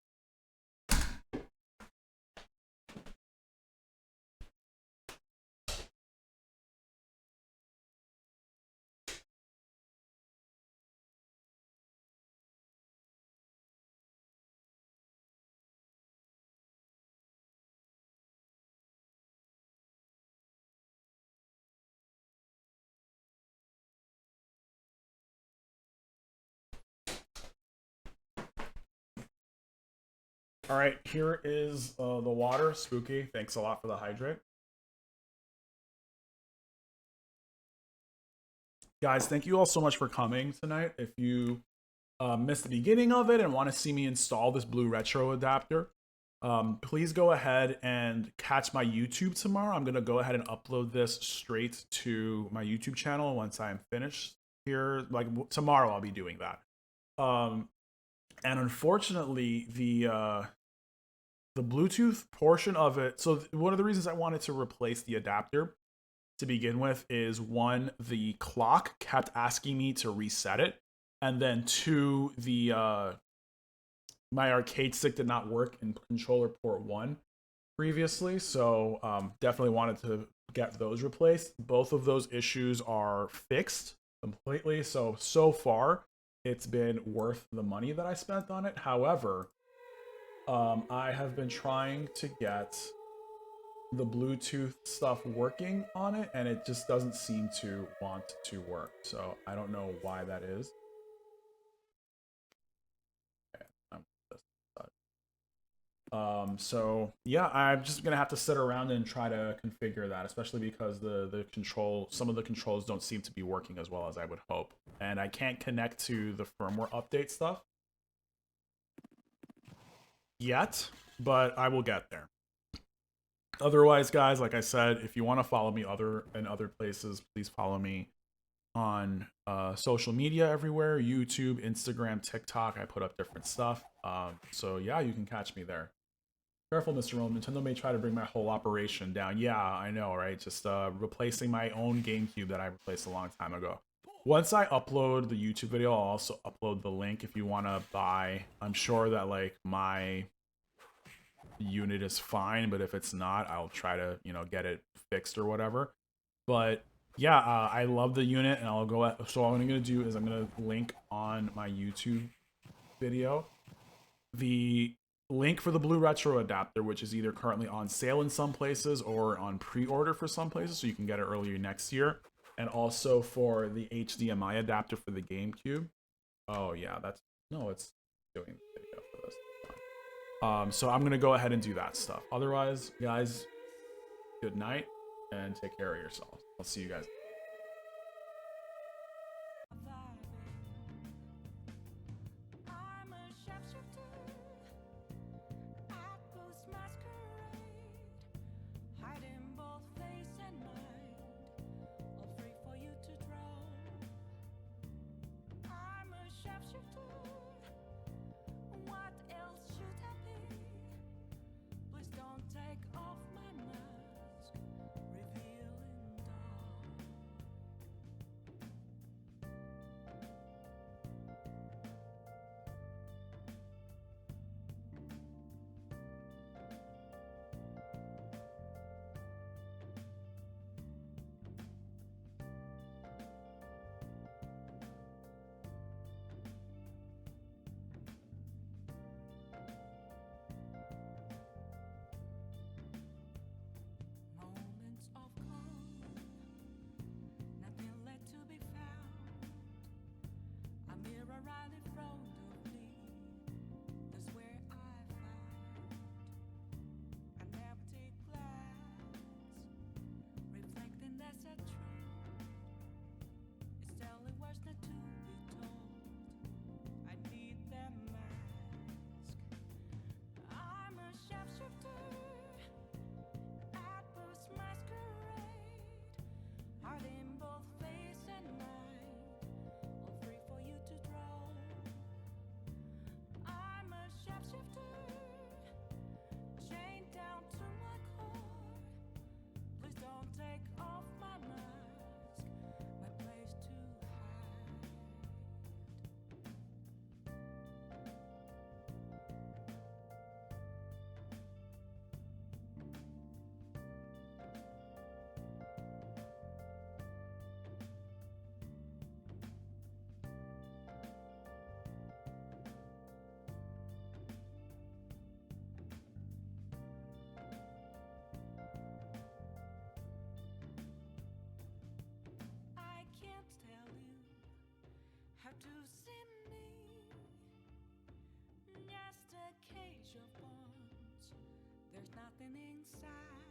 A: All right, here is the water. Spooky, thanks a lot for the hydrate. Guys, thank you all so much for coming tonight. If you missed the beginning of it and want to see me install this Blueretro adapter, please go ahead and catch my YouTube tomorrow. I'm going to go ahead and upload this straight to my YouTube channel once I'm finished here. Like tomorrow I'll be doing that. And unfortunately, the Bluetooth portion of it, so one of the reasons I wanted to replace the adapter to begin with is, one, the clock kept asking me to reset it, and then two, my arcade stick did not work in controller port 1 previously, so definitely wanted to get those replaced. Both of those issues are fixed completely, so far it's been worth the money that I spent on it. However, I have been trying to get the Bluetooth stuff working on it, and it just doesn't seem to want to work. So I don't know why that is. So yeah, I'm just gonna have to sit around and try to configure that, especially because some of the controls don't seem to be working as well as I would hope, and I can't connect to the firmware update stuff yet, but I will get there. Otherwise, guys, like I said, if you want to follow me in other places, please follow me on social media everywhere: YouTube, Instagram, TikTok. I put up different stuff. So yeah, you can catch me there. Careful, Mr. Rowan. Nintendo may try to bring my whole operation down. Yeah, I know, right? Just replacing my own GameCube that I replaced a long time ago. Once I upload the YouTube video, I'll also upload the link if you want to buy. I'm sure that like my unit is fine, but if it's not, I'll try to, get it fixed or whatever. But yeah, I love the unit, and I'll go. So what I'm gonna do is I'm gonna link on my YouTube video the link for the Blueretro adapter, which is either currently on sale in some places or on pre-order for some places, so you can get it earlier next year, and also for the HDMI adapter for the GameCube. Oh yeah, it's doing the video for this. So I'm gonna go ahead and do that stuff. Otherwise, guys, good night and take care of yourselves. I'll see you guys.
B: right in front of me. That's where I found an empty glass, reflecting that's a truth. It's telling words not to be told. I need that mask. I'm a shapeshifter at Boost Masquerade, hiding both face and mind, all free for you to draw. I'm a shapeshifter, chained down to my core. Please don't take off my mask, my place to hide. I can't tell you how to see me, just a cage of bones. There's nothing inside.